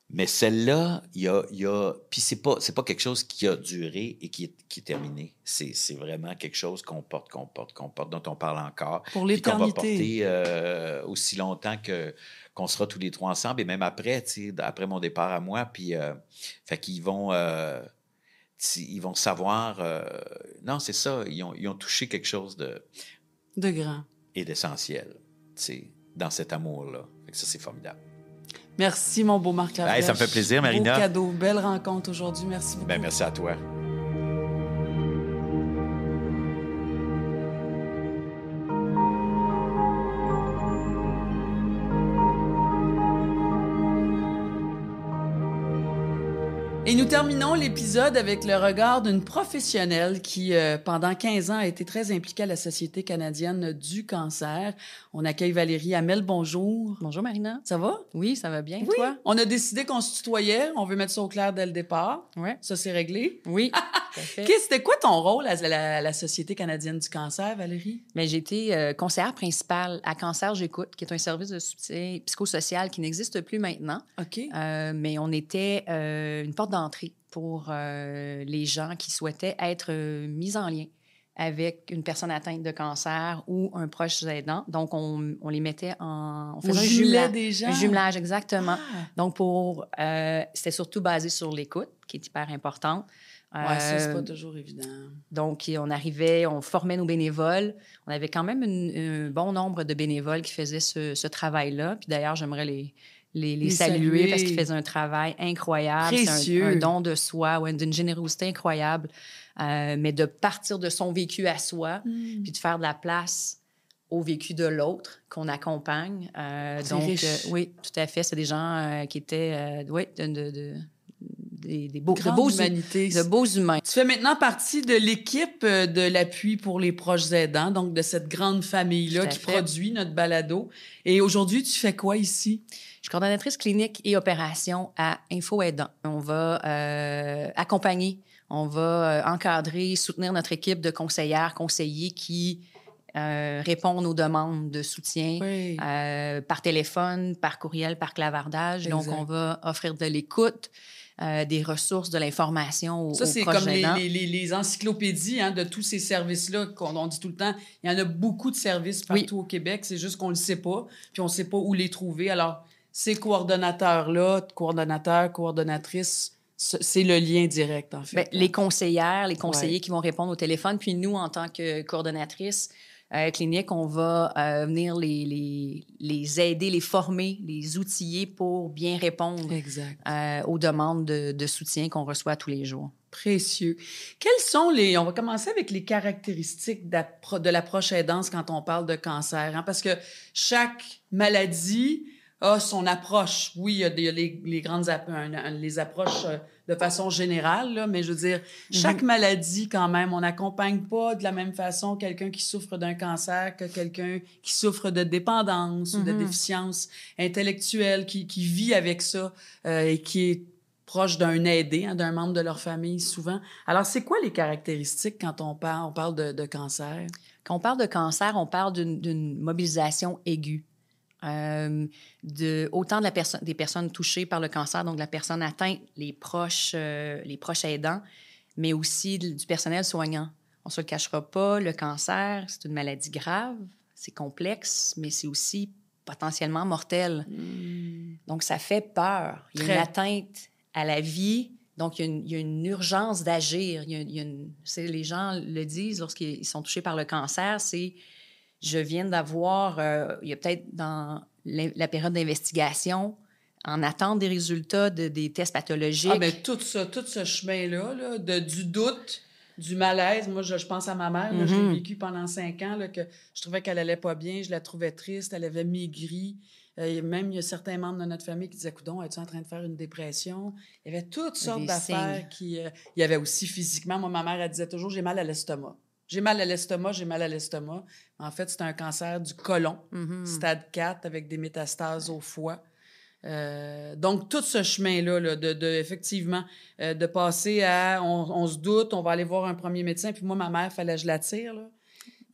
Mais celle-là, il y a... Puis c'est pas quelque chose qui a duré et qui est terminé. C'est vraiment quelque chose qu'on porte, dont on parle encore. Pour l'éternité. Puis qu'on va porter aussi longtemps qu'on sera tous les trois ensemble, et même après, tu sais, après mon départ à moi, puis fait qu'ils vont savoir, non, c'est ça, ils ont touché quelque chose de grand et d'essentiel, tu sais, dans cet amour-là. Fait que ça, c'est formidable. Merci, mon beau Marc Labrèche. Ça me fait plaisir, Marina. Beau cadeau, belle rencontre aujourd'hui. Merci beaucoup. Ben, merci à toi. Et nous terminons l'épisode avec le regard d'une professionnelle qui, pendant 15 ans, a été très impliquée à la Société canadienne du cancer. On accueille Valérie Hamel. Bonjour. Bonjour, Marina. Ça va? Oui, ça va bien. Oui. Toi? On a décidé qu'on se tutoyait. On veut mettre ça au clair dès le départ. Oui. Ça, c'est réglé. Oui. C'était quoi ton rôle à la Société canadienne du cancer, Valérie? Bien, j'ai été conseillère principale à Cancer J'écoute, qui est un service de soutien psychosocial qui n'existe plus maintenant. OK. Mais on était une porte d'entrée pour les gens qui souhaitaient être mis en lien avec une personne atteinte de cancer ou un proche aidant. Donc, on les mettait on faisait un jumelage. Des gens. Un jumelage, exactement. Ah. Donc, c'était surtout basé sur l'écoute, qui est hyper importante. Oui, ça, c'est pas toujours évident. Donc, on formait nos bénévoles. On avait quand même un bon nombre de bénévoles qui faisaient ce travail-là. Puis d'ailleurs, j'aimerais les saluer parce qu'ils faisaient un travail incroyable. Précieux. C'est un don de soi, d'une générosité incroyable. Mais de partir de son vécu à soi, puis de faire de la place au vécu de l'autre qu'on accompagne. Donc, oui, tout à fait. C'est des gens qui étaient, de beaux humains. Tu fais maintenant partie de l'équipe de l'appui pour les proches aidants, donc de cette grande famille-là qui produit notre balado. Et aujourd'hui, tu fais quoi ici? Je suis coordonnatrice clinique et opération à Info Aidant. On va accompagner, on va encadrer, soutenir notre équipe de conseillers qui répondent aux demandes de soutien par téléphone, par courriel, par clavardage. Exact. Donc, on va offrir de l'écoute, des ressources, de l'information aux proches aidants. Ça, c'est comme les encyclopédies de tous ces services-là qu'on dit tout le temps. Il y en a beaucoup de services partout au Québec. C'est juste qu'on ne le sait pas, puis on ne sait pas où les trouver. Alors, ces coordonnateurs-là, coordonnatrices, c'est le lien direct, en fait. Bien, les conseillères, les conseillers qui vont répondre au téléphone, puis nous, en tant que coordonnatrices cliniques, on va venir les aider, les former, les outiller pour bien répondre aux demandes de soutien qu'on reçoit tous les jours. Précieux. Quelles sont on va commencer avec les caractéristiques de la proche aidance quand on parle de cancer, hein? Parce que chaque maladie a son approche. Oui, il y a les grandes les approches de façon générale, là, mais je veux dire, chaque maladie, quand même, on n'accompagne pas de la même façon quelqu'un qui souffre d'un cancer que quelqu'un qui souffre de dépendance ou de déficience intellectuelle, qui vit avec ça et qui est proche d'un aidé, hein, d'un membre de leur famille, souvent. Alors, c'est quoi les caractéristiques quand on parle de cancer? Quand on parle de cancer, on parle d'une mobilisation aiguë. Autant des personnes touchées par le cancer, donc la personne atteinte, les proches aidants, mais aussi du personnel soignant. On ne se le cachera pas, le cancer, c'est une maladie grave, c'est complexe, mais c'est aussi potentiellement mortel. Donc, ça fait peur. Il y a une atteinte à la vie, donc il y a une urgence d'agir. Les gens le disent lorsqu'ils sont touchés par le cancer, c'est « je viens d'avoir... il y a peut-être dans la période d'investigation, en attente des résultats des tests pathologiques. Ah, bien, tout ce chemin-là, du doute, du malaise. Moi, je pense à ma mère. Là, je l'ai vécu pendant 5 ans, là, que je trouvais qu'elle allait pas bien, je la trouvais triste, elle avait maigri. Même, il y a certains membres de notre famille qui disaient « Coudon, es-tu en train de faire une dépression? » Il y avait toutes sortes d'affaires qui... il y avait aussi physiquement. Moi, ma mère, elle disait toujours « J'ai mal à l'estomac. » J'ai mal à l'estomac, j'ai mal à l'estomac. En fait, c'est un cancer du côlon, stade 4, avec des métastases au foie. Donc, tout ce chemin-là, là, effectivement, de passer à on se doute, on va aller voir un premier médecin. Puis moi, ma mère, fallait que je la tire, là.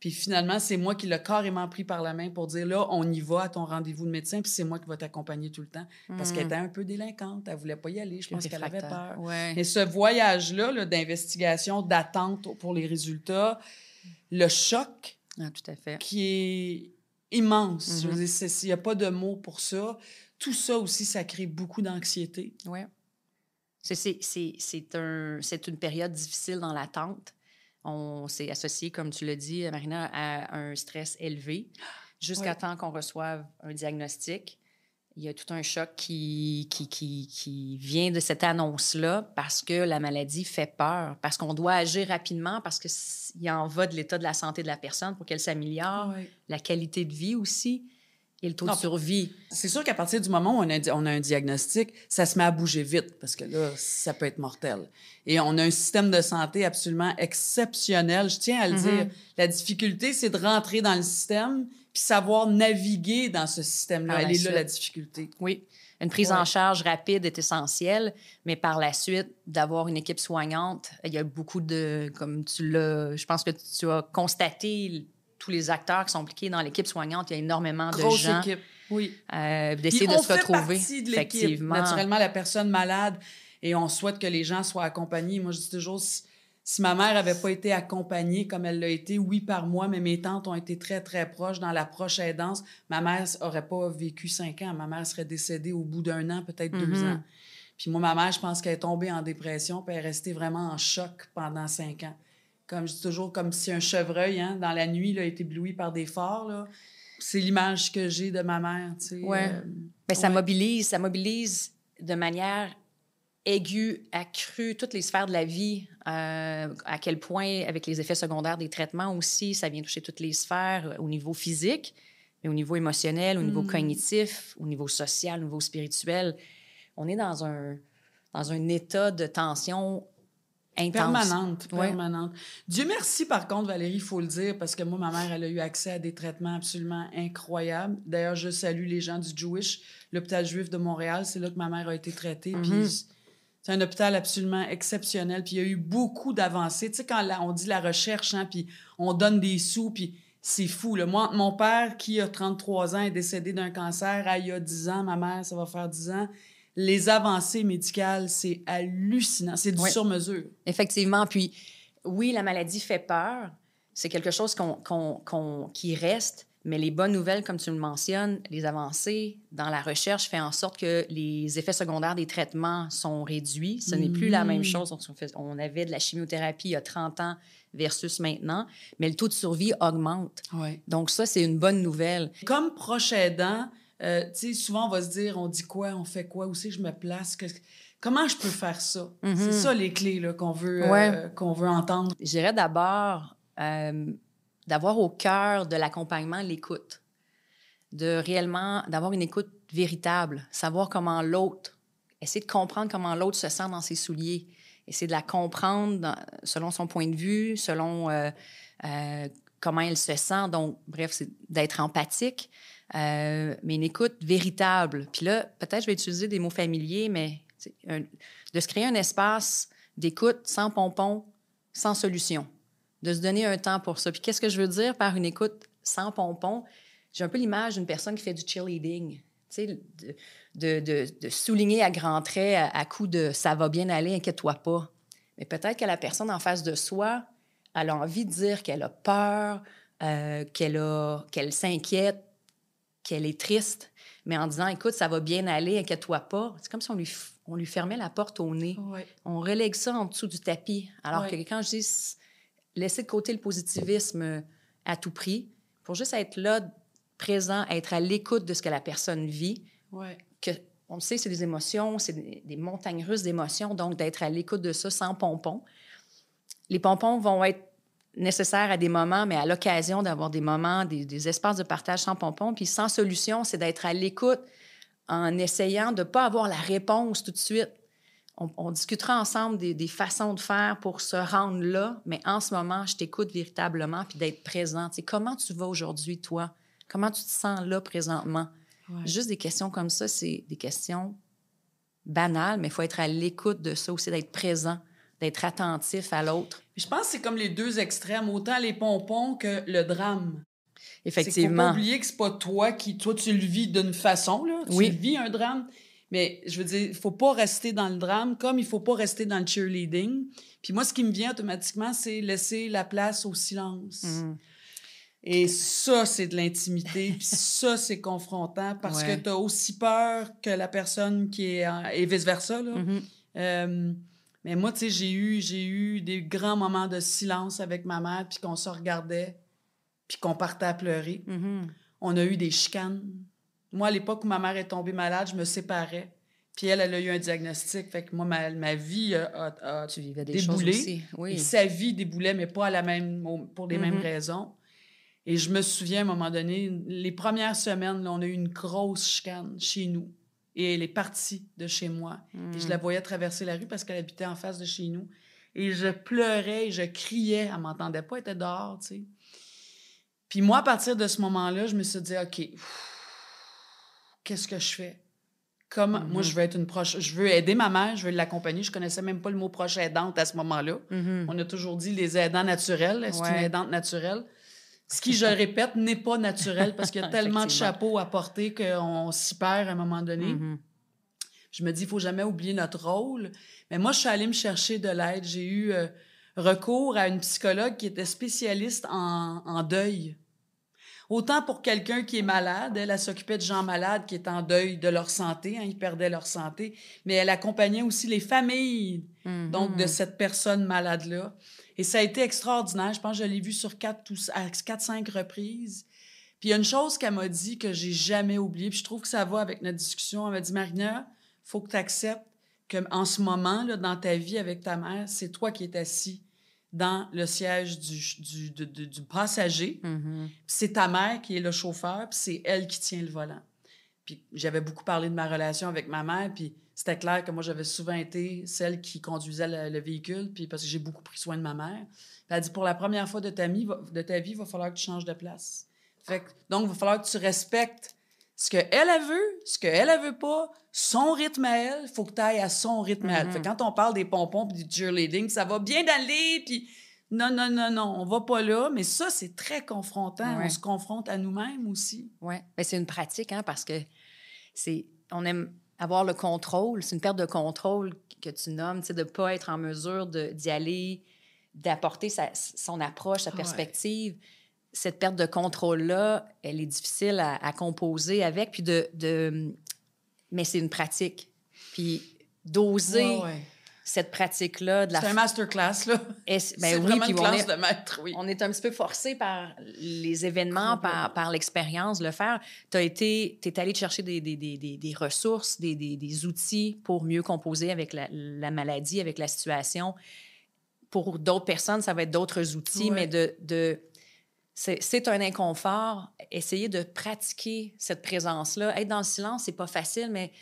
Puis finalement, c'est moi qui l'ai carrément pris par la main pour dire, là, on y va à ton rendez-vous de médecin, puis c'est moi qui vais t'accompagner tout le temps. Parce qu'elle était un peu délinquante, elle voulait pas y aller, je pense qu'elle avait peur. Ouais. Et ce voyage-là, là, d'investigation, d'attente pour les résultats, le choc, tout à fait, qui est immense. Je veux dire, il n'y a pas de mots pour ça. Tout ça aussi, ça crée beaucoup d'anxiété. Oui. C'est une période difficile dans l'attente. On s'est associé, comme tu l'as dit, Marina, à un stress élevé jusqu'à temps qu'on reçoive un diagnostic. Il y a tout un choc qui vient de cette annonce-là parce que la maladie fait peur, parce qu'on doit agir rapidement, parce qu'il en va de l'état de la santé de la personne pour qu'elle s'améliore, la qualité de vie aussi et le taux de survie. C'est sûr qu'à partir du moment où on a un diagnostic, ça se met à bouger vite parce que là, ça peut être mortel. Et on a un système de santé absolument exceptionnel. Je tiens à le dire. La difficulté, c'est de rentrer dans le système puis savoir naviguer dans ce système-là. Elle est là, la difficulté. Oui. Une prise en charge rapide est essentielle, mais par la suite, d'avoir une équipe soignante, il y a beaucoup comme je pense que tu as constaté tous les acteurs qui sont impliqués dans l'équipe soignante, il y a énormément de gens. Grosse équipe, oui. D'essayer de se retrouver. On fait partie de l'équipe. Naturellement, la personne malade, et on souhaite que les gens soient accompagnés. Moi, je dis toujours, si ma mère n'avait pas été accompagnée comme elle l'a été, oui, par moi, mais mes tantes ont été très, très proches dans la proche aidance. Ma mère n'aurait pas vécu 5 ans. Ma mère serait décédée au bout d'1 an, peut-être 2 ans. Puis moi, ma mère, je pense qu'elle est tombée en dépression, puis elle est restée vraiment en choc pendant 5 ans. Comme je dis toujours, comme si un chevreuil, hein, dans la nuit, là, est ébloui par des phares, là. C'est l'image que j'ai de ma mère, tu sais. Mais ça mobilise de manière aiguë, accrue, toutes les sphères de la vie. À quel point, avec les effets secondaires des traitements aussi, ça vient toucher toutes les sphères au niveau physique, mais au niveau émotionnel, au niveau cognitif, au niveau social, au niveau spirituel. On est dans un état de tension intense. Permanente. Dieu merci, par contre, Valérie, il faut le dire, parce que moi, ma mère, elle a eu accès à des traitements absolument incroyables. D'ailleurs, je salue les gens du Jewish, l'hôpital juif de Montréal. C'est là que ma mère a été traitée. Puis c'est un hôpital absolument exceptionnel. Puis il y a eu beaucoup d'avancées. Tu sais, quand on dit la recherche, hein, puis on donne des sous, puis c'est fou. Là. Moi, mon père, qui a 33 ans, est décédé d'un cancer. Il y a 10 ans, ma mère, ça va faire 10 ans. Les avancées médicales, c'est hallucinant. C'est du sur-mesure. Effectivement. Puis, oui, la maladie fait peur. C'est quelque chose qui reste. Mais les bonnes nouvelles, comme tu le mentionnes, les avancées dans la recherche font en sorte que les effets secondaires des traitements sont réduits. Ce n'est plus la même chose. On avait de la chimiothérapie il y a 30 ans versus maintenant, mais le taux de survie augmente. Ouais. Donc ça, c'est une bonne nouvelle. Comme proche aidant, Tu sais, souvent, on va se dire, on dit quoi, on fait quoi, où c'est que je me place, comment je peux faire ça? C'est ça les clés là, qu'on veut entendre. Je dirais d'abord d'avoir au cœur de l'accompagnement l'écoute. D'avoir une écoute véritable, savoir comment l'autre, essayer de comprendre comment l'autre se sent dans ses souliers, essayer de la comprendre selon son point de vue, selon comment elle se sent. Donc, bref, c'est d'être empathique, mais une écoute véritable. Puis là, peut-être je vais utiliser des mots familiers, mais de se créer un espace d'écoute sans pompon, sans solution, de se donner un temps pour ça. Puis qu'est-ce que je veux dire par une écoute sans pompon? J'ai un peu l'image d'une personne qui fait du cheerleading, tu sais, de souligner à grands traits à coup de « ça va bien aller, inquiète-toi pas ». Mais peut-être que la personne en face de soi, elle a envie de dire qu'elle a peur, qu'elle s'inquiète, qu'elle est triste, mais en disant « écoute, ça va bien aller, inquiète-toi pas ». C'est comme si on lui fermait la porte au nez. Ouais. On relègue ça en dessous du tapis. Alors que quand je dis laisser de côté le positivisme à tout prix, pour juste être là, présent, être à l'écoute de ce que la personne vit. Ouais. On le sait, c'est des émotions, c'est des montagnes russes d'émotions, donc d'être à l'écoute de ça sans pompons. Les pompons vont être nécessaires à des moments, mais à l'occasion d'avoir des moments, des espaces de partage sans pompons. Puis sans solution, c'est d'être à l'écoute en essayant de ne pas avoir la réponse tout de suite. On discutera ensemble des façons de faire pour se rendre là, mais en ce moment, je t'écoute véritablement puis d'être présent. Tu sais, comment tu vas aujourd'hui, toi? Comment tu te sens là présentement? Ouais. Juste des questions comme ça, c'est des questions banales, mais il faut être à l'écoute de ça aussi, d'être présent, d'être attentif à l'autre. Je pense que c'est comme les deux extrêmes, autant les pompons que le drame. Effectivement. Il ne faut pas oublier que c'est pas toi tu le vis d'une façon, là. Tu vis un drame, mais je veux dire, il faut pas rester dans le drame comme il faut pas rester dans le cheerleading. Puis moi, ce qui me vient automatiquement, c'est laisser la place au silence. Et ça, c'est de l'intimité. Puis ça, c'est confrontant parce que tu as aussi peur que la personne qui est... et vice-versa, là. Mais moi, tu sais, j'ai eu des grands moments de silence avec ma mère, puis qu'on se regardait, puis qu'on partait à pleurer. On a eu des chicanes. Moi, à l'époque où ma mère est tombée malade, je me séparais. Puis elle a eu un diagnostic. Fait que moi, ma vie a tu vivais des déboulé. choses aussi. Oui. Et sa vie déboulait, mais pas pour les mêmes raisons. Et je me souviens, à un moment donné, les premières semaines, là, on a eu une grosse chicane chez nous. Et elle est partie de chez moi. Et je la voyais traverser la rue parce qu'elle habitait en face de chez nous. Et je pleurais, je criais. Elle m'entendait pas, elle était dehors, tu sais. Puis moi, à partir de ce moment-là, je me suis dit, OK, qu'est-ce que je fais? Moi, je veux être je veux aider ma mère, je veux l'accompagner. Je connaissais même pas le mot proche aidante à ce moment-là. On a toujours dit les aidants naturels. C'est une aidante naturelle. Ce qui, je le répète, n'est pas naturel parce qu'il y a tellement de chapeaux à porter qu'on s'y perd à un moment donné. Je me dis, il ne faut jamais oublier notre rôle. Mais moi, je suis allée me chercher de l'aide. J'ai eu recours à une psychologue qui était spécialiste en deuil. Autant pour quelqu'un qui est malade, elle s'occupait de gens malades qui étaient en deuil de leur santé, ils perdaient leur santé, mais elle accompagnait aussi les familles donc de cette personne malade-là. Et ça a été extraordinaire. Je pense que je l'ai vu sur 4-5 reprises. Puis il y a une chose qu'elle m'a dit que j'ai jamais oubliée, puis je trouve que ça va avec notre discussion. Elle m'a dit, Marina, il faut que tu acceptes qu'en ce moment, là, dans ta vie avec ta mère, c'est toi qui es assis dans le siège du passager. C'est ta mère qui est le chauffeur, puis c'est elle qui tient le volant. Puis j'avais beaucoup parlé de ma relation avec ma mère, puis c'était clair que moi, j'avais souvent été celle qui conduisait le véhicule, puis parce que j'ai beaucoup pris soin de ma mère. Puis elle a dit, pour la première fois de ta vie, il va falloir que tu changes de place. Donc, il va falloir que tu respectes ce qu'elle veut, ce qu'elle veut pas, son rythme à elle, il faut que tu ailles à son rythme à elle. Fait que quand on parle des pompons et du cheerleading, ça va bien d'aller, puis non, on va pas là. Mais ça, c'est très confrontant. On se confronte à nous-mêmes aussi. Oui, c'est une pratique, hein, parce que on aime avoir le contrôle. C'est une perte de contrôle que tu nommes, de ne pas être en mesure d'y aller, d'apporter son approche, sa perspective. Cette perte de contrôle-là, elle est difficile à composer avec, puis mais c'est une pratique. Puis d'oser cette pratique-là. C'est un masterclass, là. C'est vraiment une classe de maître, oui. On est un petit peu forcé par les événements, par l'expérience de le faire. T'es allé te chercher des ressources, des outils pour mieux composer avec la maladie, avec la situation. Pour d'autres personnes, ça va être d'autres outils, mais c'est un inconfort. Essayer de pratiquer cette présence-là. Être dans le silence, c'est pas facile, mais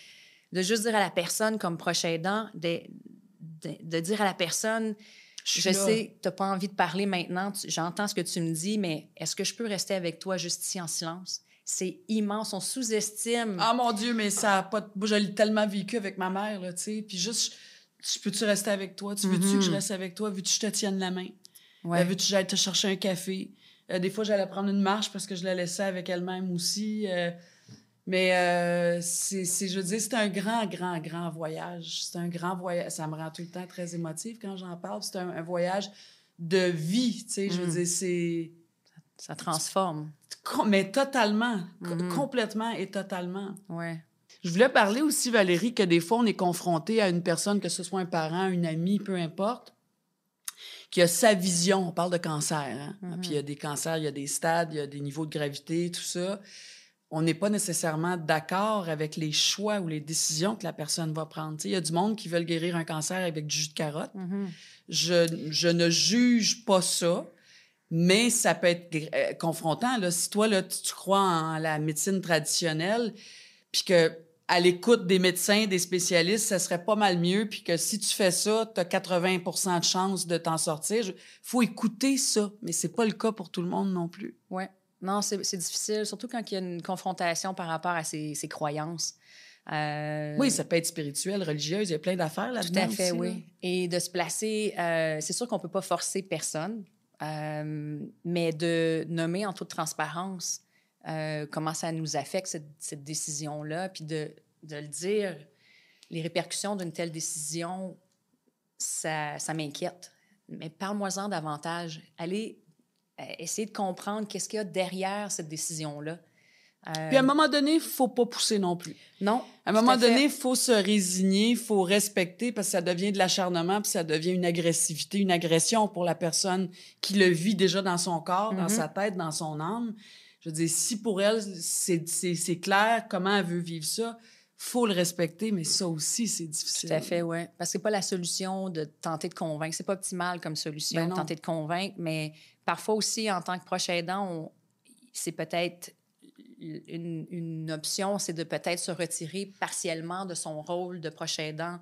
de juste dire à la personne, comme proche aidant, de dire à la personne, je sais que tu n'as pas envie de parler maintenant, j'entends ce que tu me dis, mais est-ce que je peux rester avec toi juste ici en silence? C'est immense, on sous-estime. Ah mon Dieu, mais ça a pas... Moi, je l'ai tellement vécu avec ma mère, là, tu sais, puis juste, peux-tu rester avec toi? Tu veux-tu que je reste avec toi? Veux-tu que je te tienne la main? Ouais. Veux-tu que j'aille te chercher un café? Des fois, j'allais prendre une marche parce que je la laissais avec elle-même aussi. Mais je veux dire, c'est un grand voyage. C'est un grand voyage. Ça me rend tout le temps très émotive quand j'en parle. C'est un voyage de vie, tu sais. Je veux dire, c'est... Ça transforme. Mais totalement. Complètement et totalement. Ouais. Je voulais parler aussi, Valérie, que des fois, on est confronté à une personne, que ce soit un parent, une amie, peu importe, qui a sa vision. On parle de cancer, hein? Puis il y a des cancers, il y a des stades, il y a des niveaux de gravité, tout ça. On n'est pas nécessairement d'accord avec les choix ou les décisions que la personne va prendre. Il y a du monde qui veulent guérir un cancer avec du jus de carotte. Je ne juge pas ça, mais ça peut être confrontant. Là. Si toi, là, tu crois en la médecine traditionnelle, puis que à l'écoute des médecins, des spécialistes, ça serait pas mal mieux, puis que si tu fais ça, tu as 80% de chances de t'en sortir. Faut écouter ça, mais c'est pas le cas pour tout le monde non plus. Ouais. Non, c'est difficile, surtout quand il y a une confrontation par rapport à ses croyances. Oui, ça peut être spirituel, religieuse, il y a plein d'affaires là-dedans. Tout à fait, aussi, oui. Là. Et de se placer, c'est sûr qu'on ne peut pas forcer personne, mais de nommer en toute transparence comment ça nous affecte, cette décision-là, puis de le dire, les répercussions d'une telle décision, ça m'inquiète. Mais parle-moi-en davantage. Allez essayer de comprendre qu'est-ce qu'il y a derrière cette décision-là. Puis à un moment donné, il ne faut pas pousser non plus. Non. À un moment donné, il faut se résigner, il faut respecter parce que ça devient de l'acharnement puis ça devient une agressivité, une agression pour la personne qui le vit déjà dans son corps, dans sa tête, dans son âme. Je veux dire, si pour elle, c'est clair comment elle veut vivre ça, faut le respecter, mais ça aussi, c'est difficile. Tout à fait, oui. Parce que c'est pas la solution de tenter de convaincre. C'est pas optimal comme solution de tenter de convaincre, mais parfois aussi, en tant que proche aidant, c'est peut-être une option, c'est de peut-être se retirer partiellement de son rôle de proche aidant.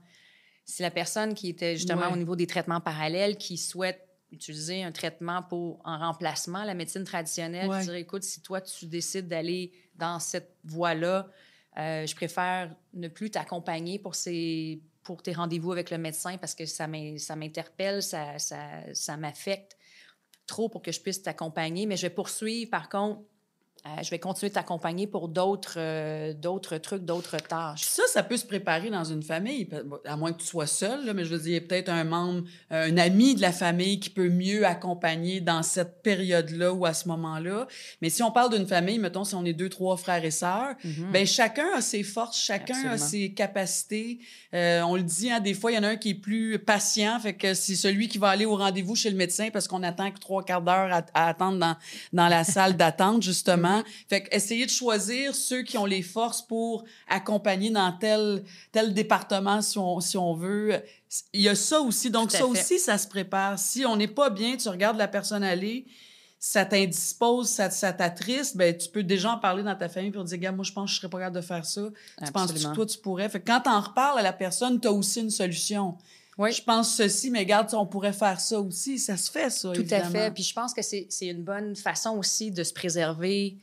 Si la personne qui était justement au niveau des traitements parallèles, qui souhaite utiliser un traitement en remplacement, la médecine traditionnelle, je dirais, écoute, si toi, tu décides d'aller dans cette voie-là, je préfère ne plus t'accompagner pour tes rendez-vous avec le médecin parce que ça m'interpelle, ça m'affecte trop pour que je puisse t'accompagner. Mais je vais poursuivre, par contre, je vais continuer de t'accompagner pour d'autres trucs, d'autres tâches. Ça peut se préparer dans une famille, à moins que tu sois seul, là, mais je veux dire, il y a peut-être un membre, un ami de la famille qui peut mieux accompagner dans cette période-là ou à ce moment-là. Mais si on parle d'une famille, mettons, si on est 2, 3 frères et sœurs, ben chacun a ses forces, chacun a ses capacités. On le dit, hein, des fois, il y en a un qui est plus patient, fait que c'est celui qui va aller au rendez-vous chez le médecin parce qu'on attend que 3 quarts d'heure à attendre dans la salle d'attente, justement. Fait qu'essayer de choisir ceux qui ont les forces pour accompagner dans tel département, si on veut. Il y a ça aussi. Donc, ça aussi, ça se prépare. Si on n'est pas bien, tu regardes la personne aller, ça t'indispose, ça t'attriste, ben tu peux déjà en parler dans ta famille pour dire, gars, moi, je pense que je serais pas capable de faire ça. Tu penses que toi, tu pourrais? Fait que quand t'en reparles à la personne, t'as aussi une solution. Oui. Je pense ceci, mais regarde, on pourrait faire ça aussi. Ça se fait, ça, évidemment. Tout à fait. Puis je pense que c'est une bonne façon aussi de se préserver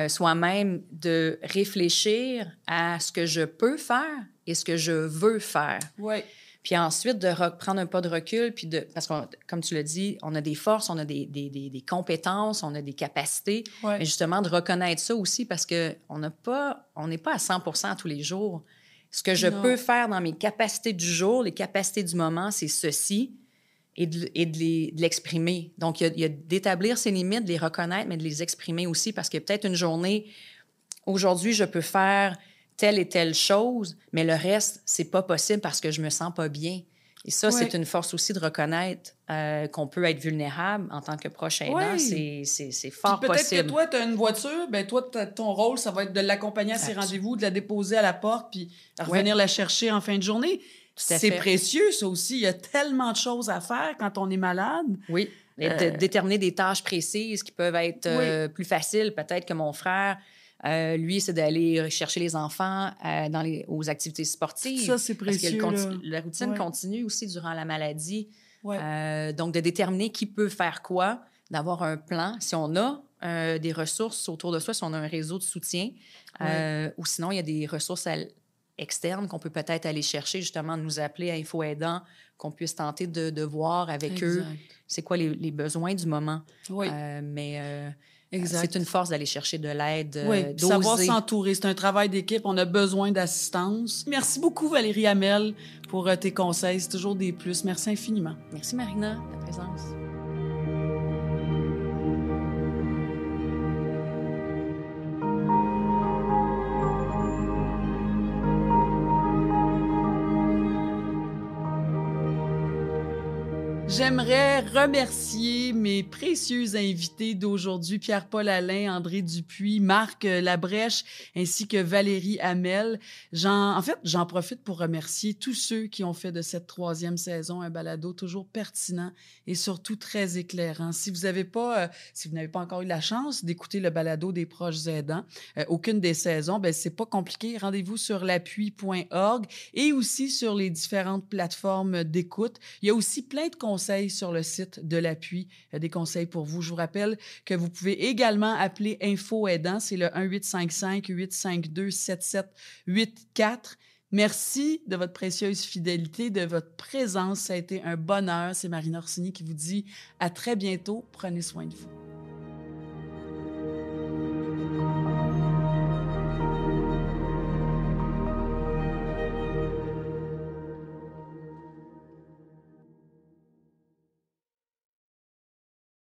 soi-même, de réfléchir à ce que je peux faire et ce que je veux faire. Oui. Puis ensuite, de prendre un pas de recul, parce que, comme tu l'as dit, on a des forces, on a des compétences, on a des capacités, mais justement de reconnaître ça aussi parce qu'on n'est pas à 100% tous les jours. Ce que je peux faire dans mes capacités du jour, les capacités du moment, c'est ceci, et de l'exprimer. Donc, il y a d'établir ses limites, de les reconnaître, mais de les exprimer aussi, parce que peut-être une journée, aujourd'hui, je peux faire telle et telle chose, mais le reste, c'est pas possible parce que je me sens pas bien. Et ça, Ouais. c'est une force aussi de reconnaître qu'on peut être vulnérable en tant que proche aidant. Ouais. C'est fort Puis peut-être possible. que toi, tu as une voiture, ben toi, ton rôle, ça va être de l'accompagner à ses Absolument. rendez-vous, de la déposer à la porte, puis de revenir la chercher en fin de journée. Tout à C'est fait. précieux, ça aussi. Il y a tellement de choses à faire quand on est malade. Oui, et de déterminer des tâches précises qui peuvent être plus faciles, peut-être que mon frère. Lui, c'est d'aller chercher les enfants aux activités sportives. Ça, c'est précieux, Parce que là. la routine Ouais. continue aussi durant la maladie. Ouais. Donc, de déterminer qui peut faire quoi, d'avoir un plan. Si on a des ressources autour de soi, si on a un réseau de soutien, ou sinon, il y a des ressources externes qu'on peut peut-être aller chercher, justement, de nous appeler à Info Aidant, qu'on puisse tenter de voir avec eux c'est quoi les besoins du moment. Oui. Exact. C'est une force d'aller chercher de l'aide, Oui, puis savoir d'oser. s'entourer. C'est un travail d'équipe. On a besoin d'assistance. Merci beaucoup, Valérie Hamel, pour tes conseils. C'est toujours des plus. Merci infiniment. Merci, Marina, de ta présence. J'aimerais remercier mes précieux invités d'aujourd'hui, Pierre-Paul Alain, André Dupuis, Marc Labrèche, ainsi que Valérie Hamel. J'en profite pour remercier tous ceux qui ont fait de cette 3e saison un balado toujours pertinent et surtout très éclairant. Si vous n'avez pas encore eu la chance d'écouter le balado des proches aidants, aucune des saisons, ben c'est pas compliqué. Rendez-vous sur l'appui.org et aussi sur les différentes plateformes d'écoute. Il y a aussi plein de conseils sur le site de l'appui, des conseils pour vous. Je vous rappelle que vous pouvez également appeler Info Aidant, c'est le 1-855-852-7784. Merci de votre précieuse fidélité, de votre présence. Ça a été un bonheur. C'est Marina Orsini qui vous dit à très bientôt. Prenez soin de vous.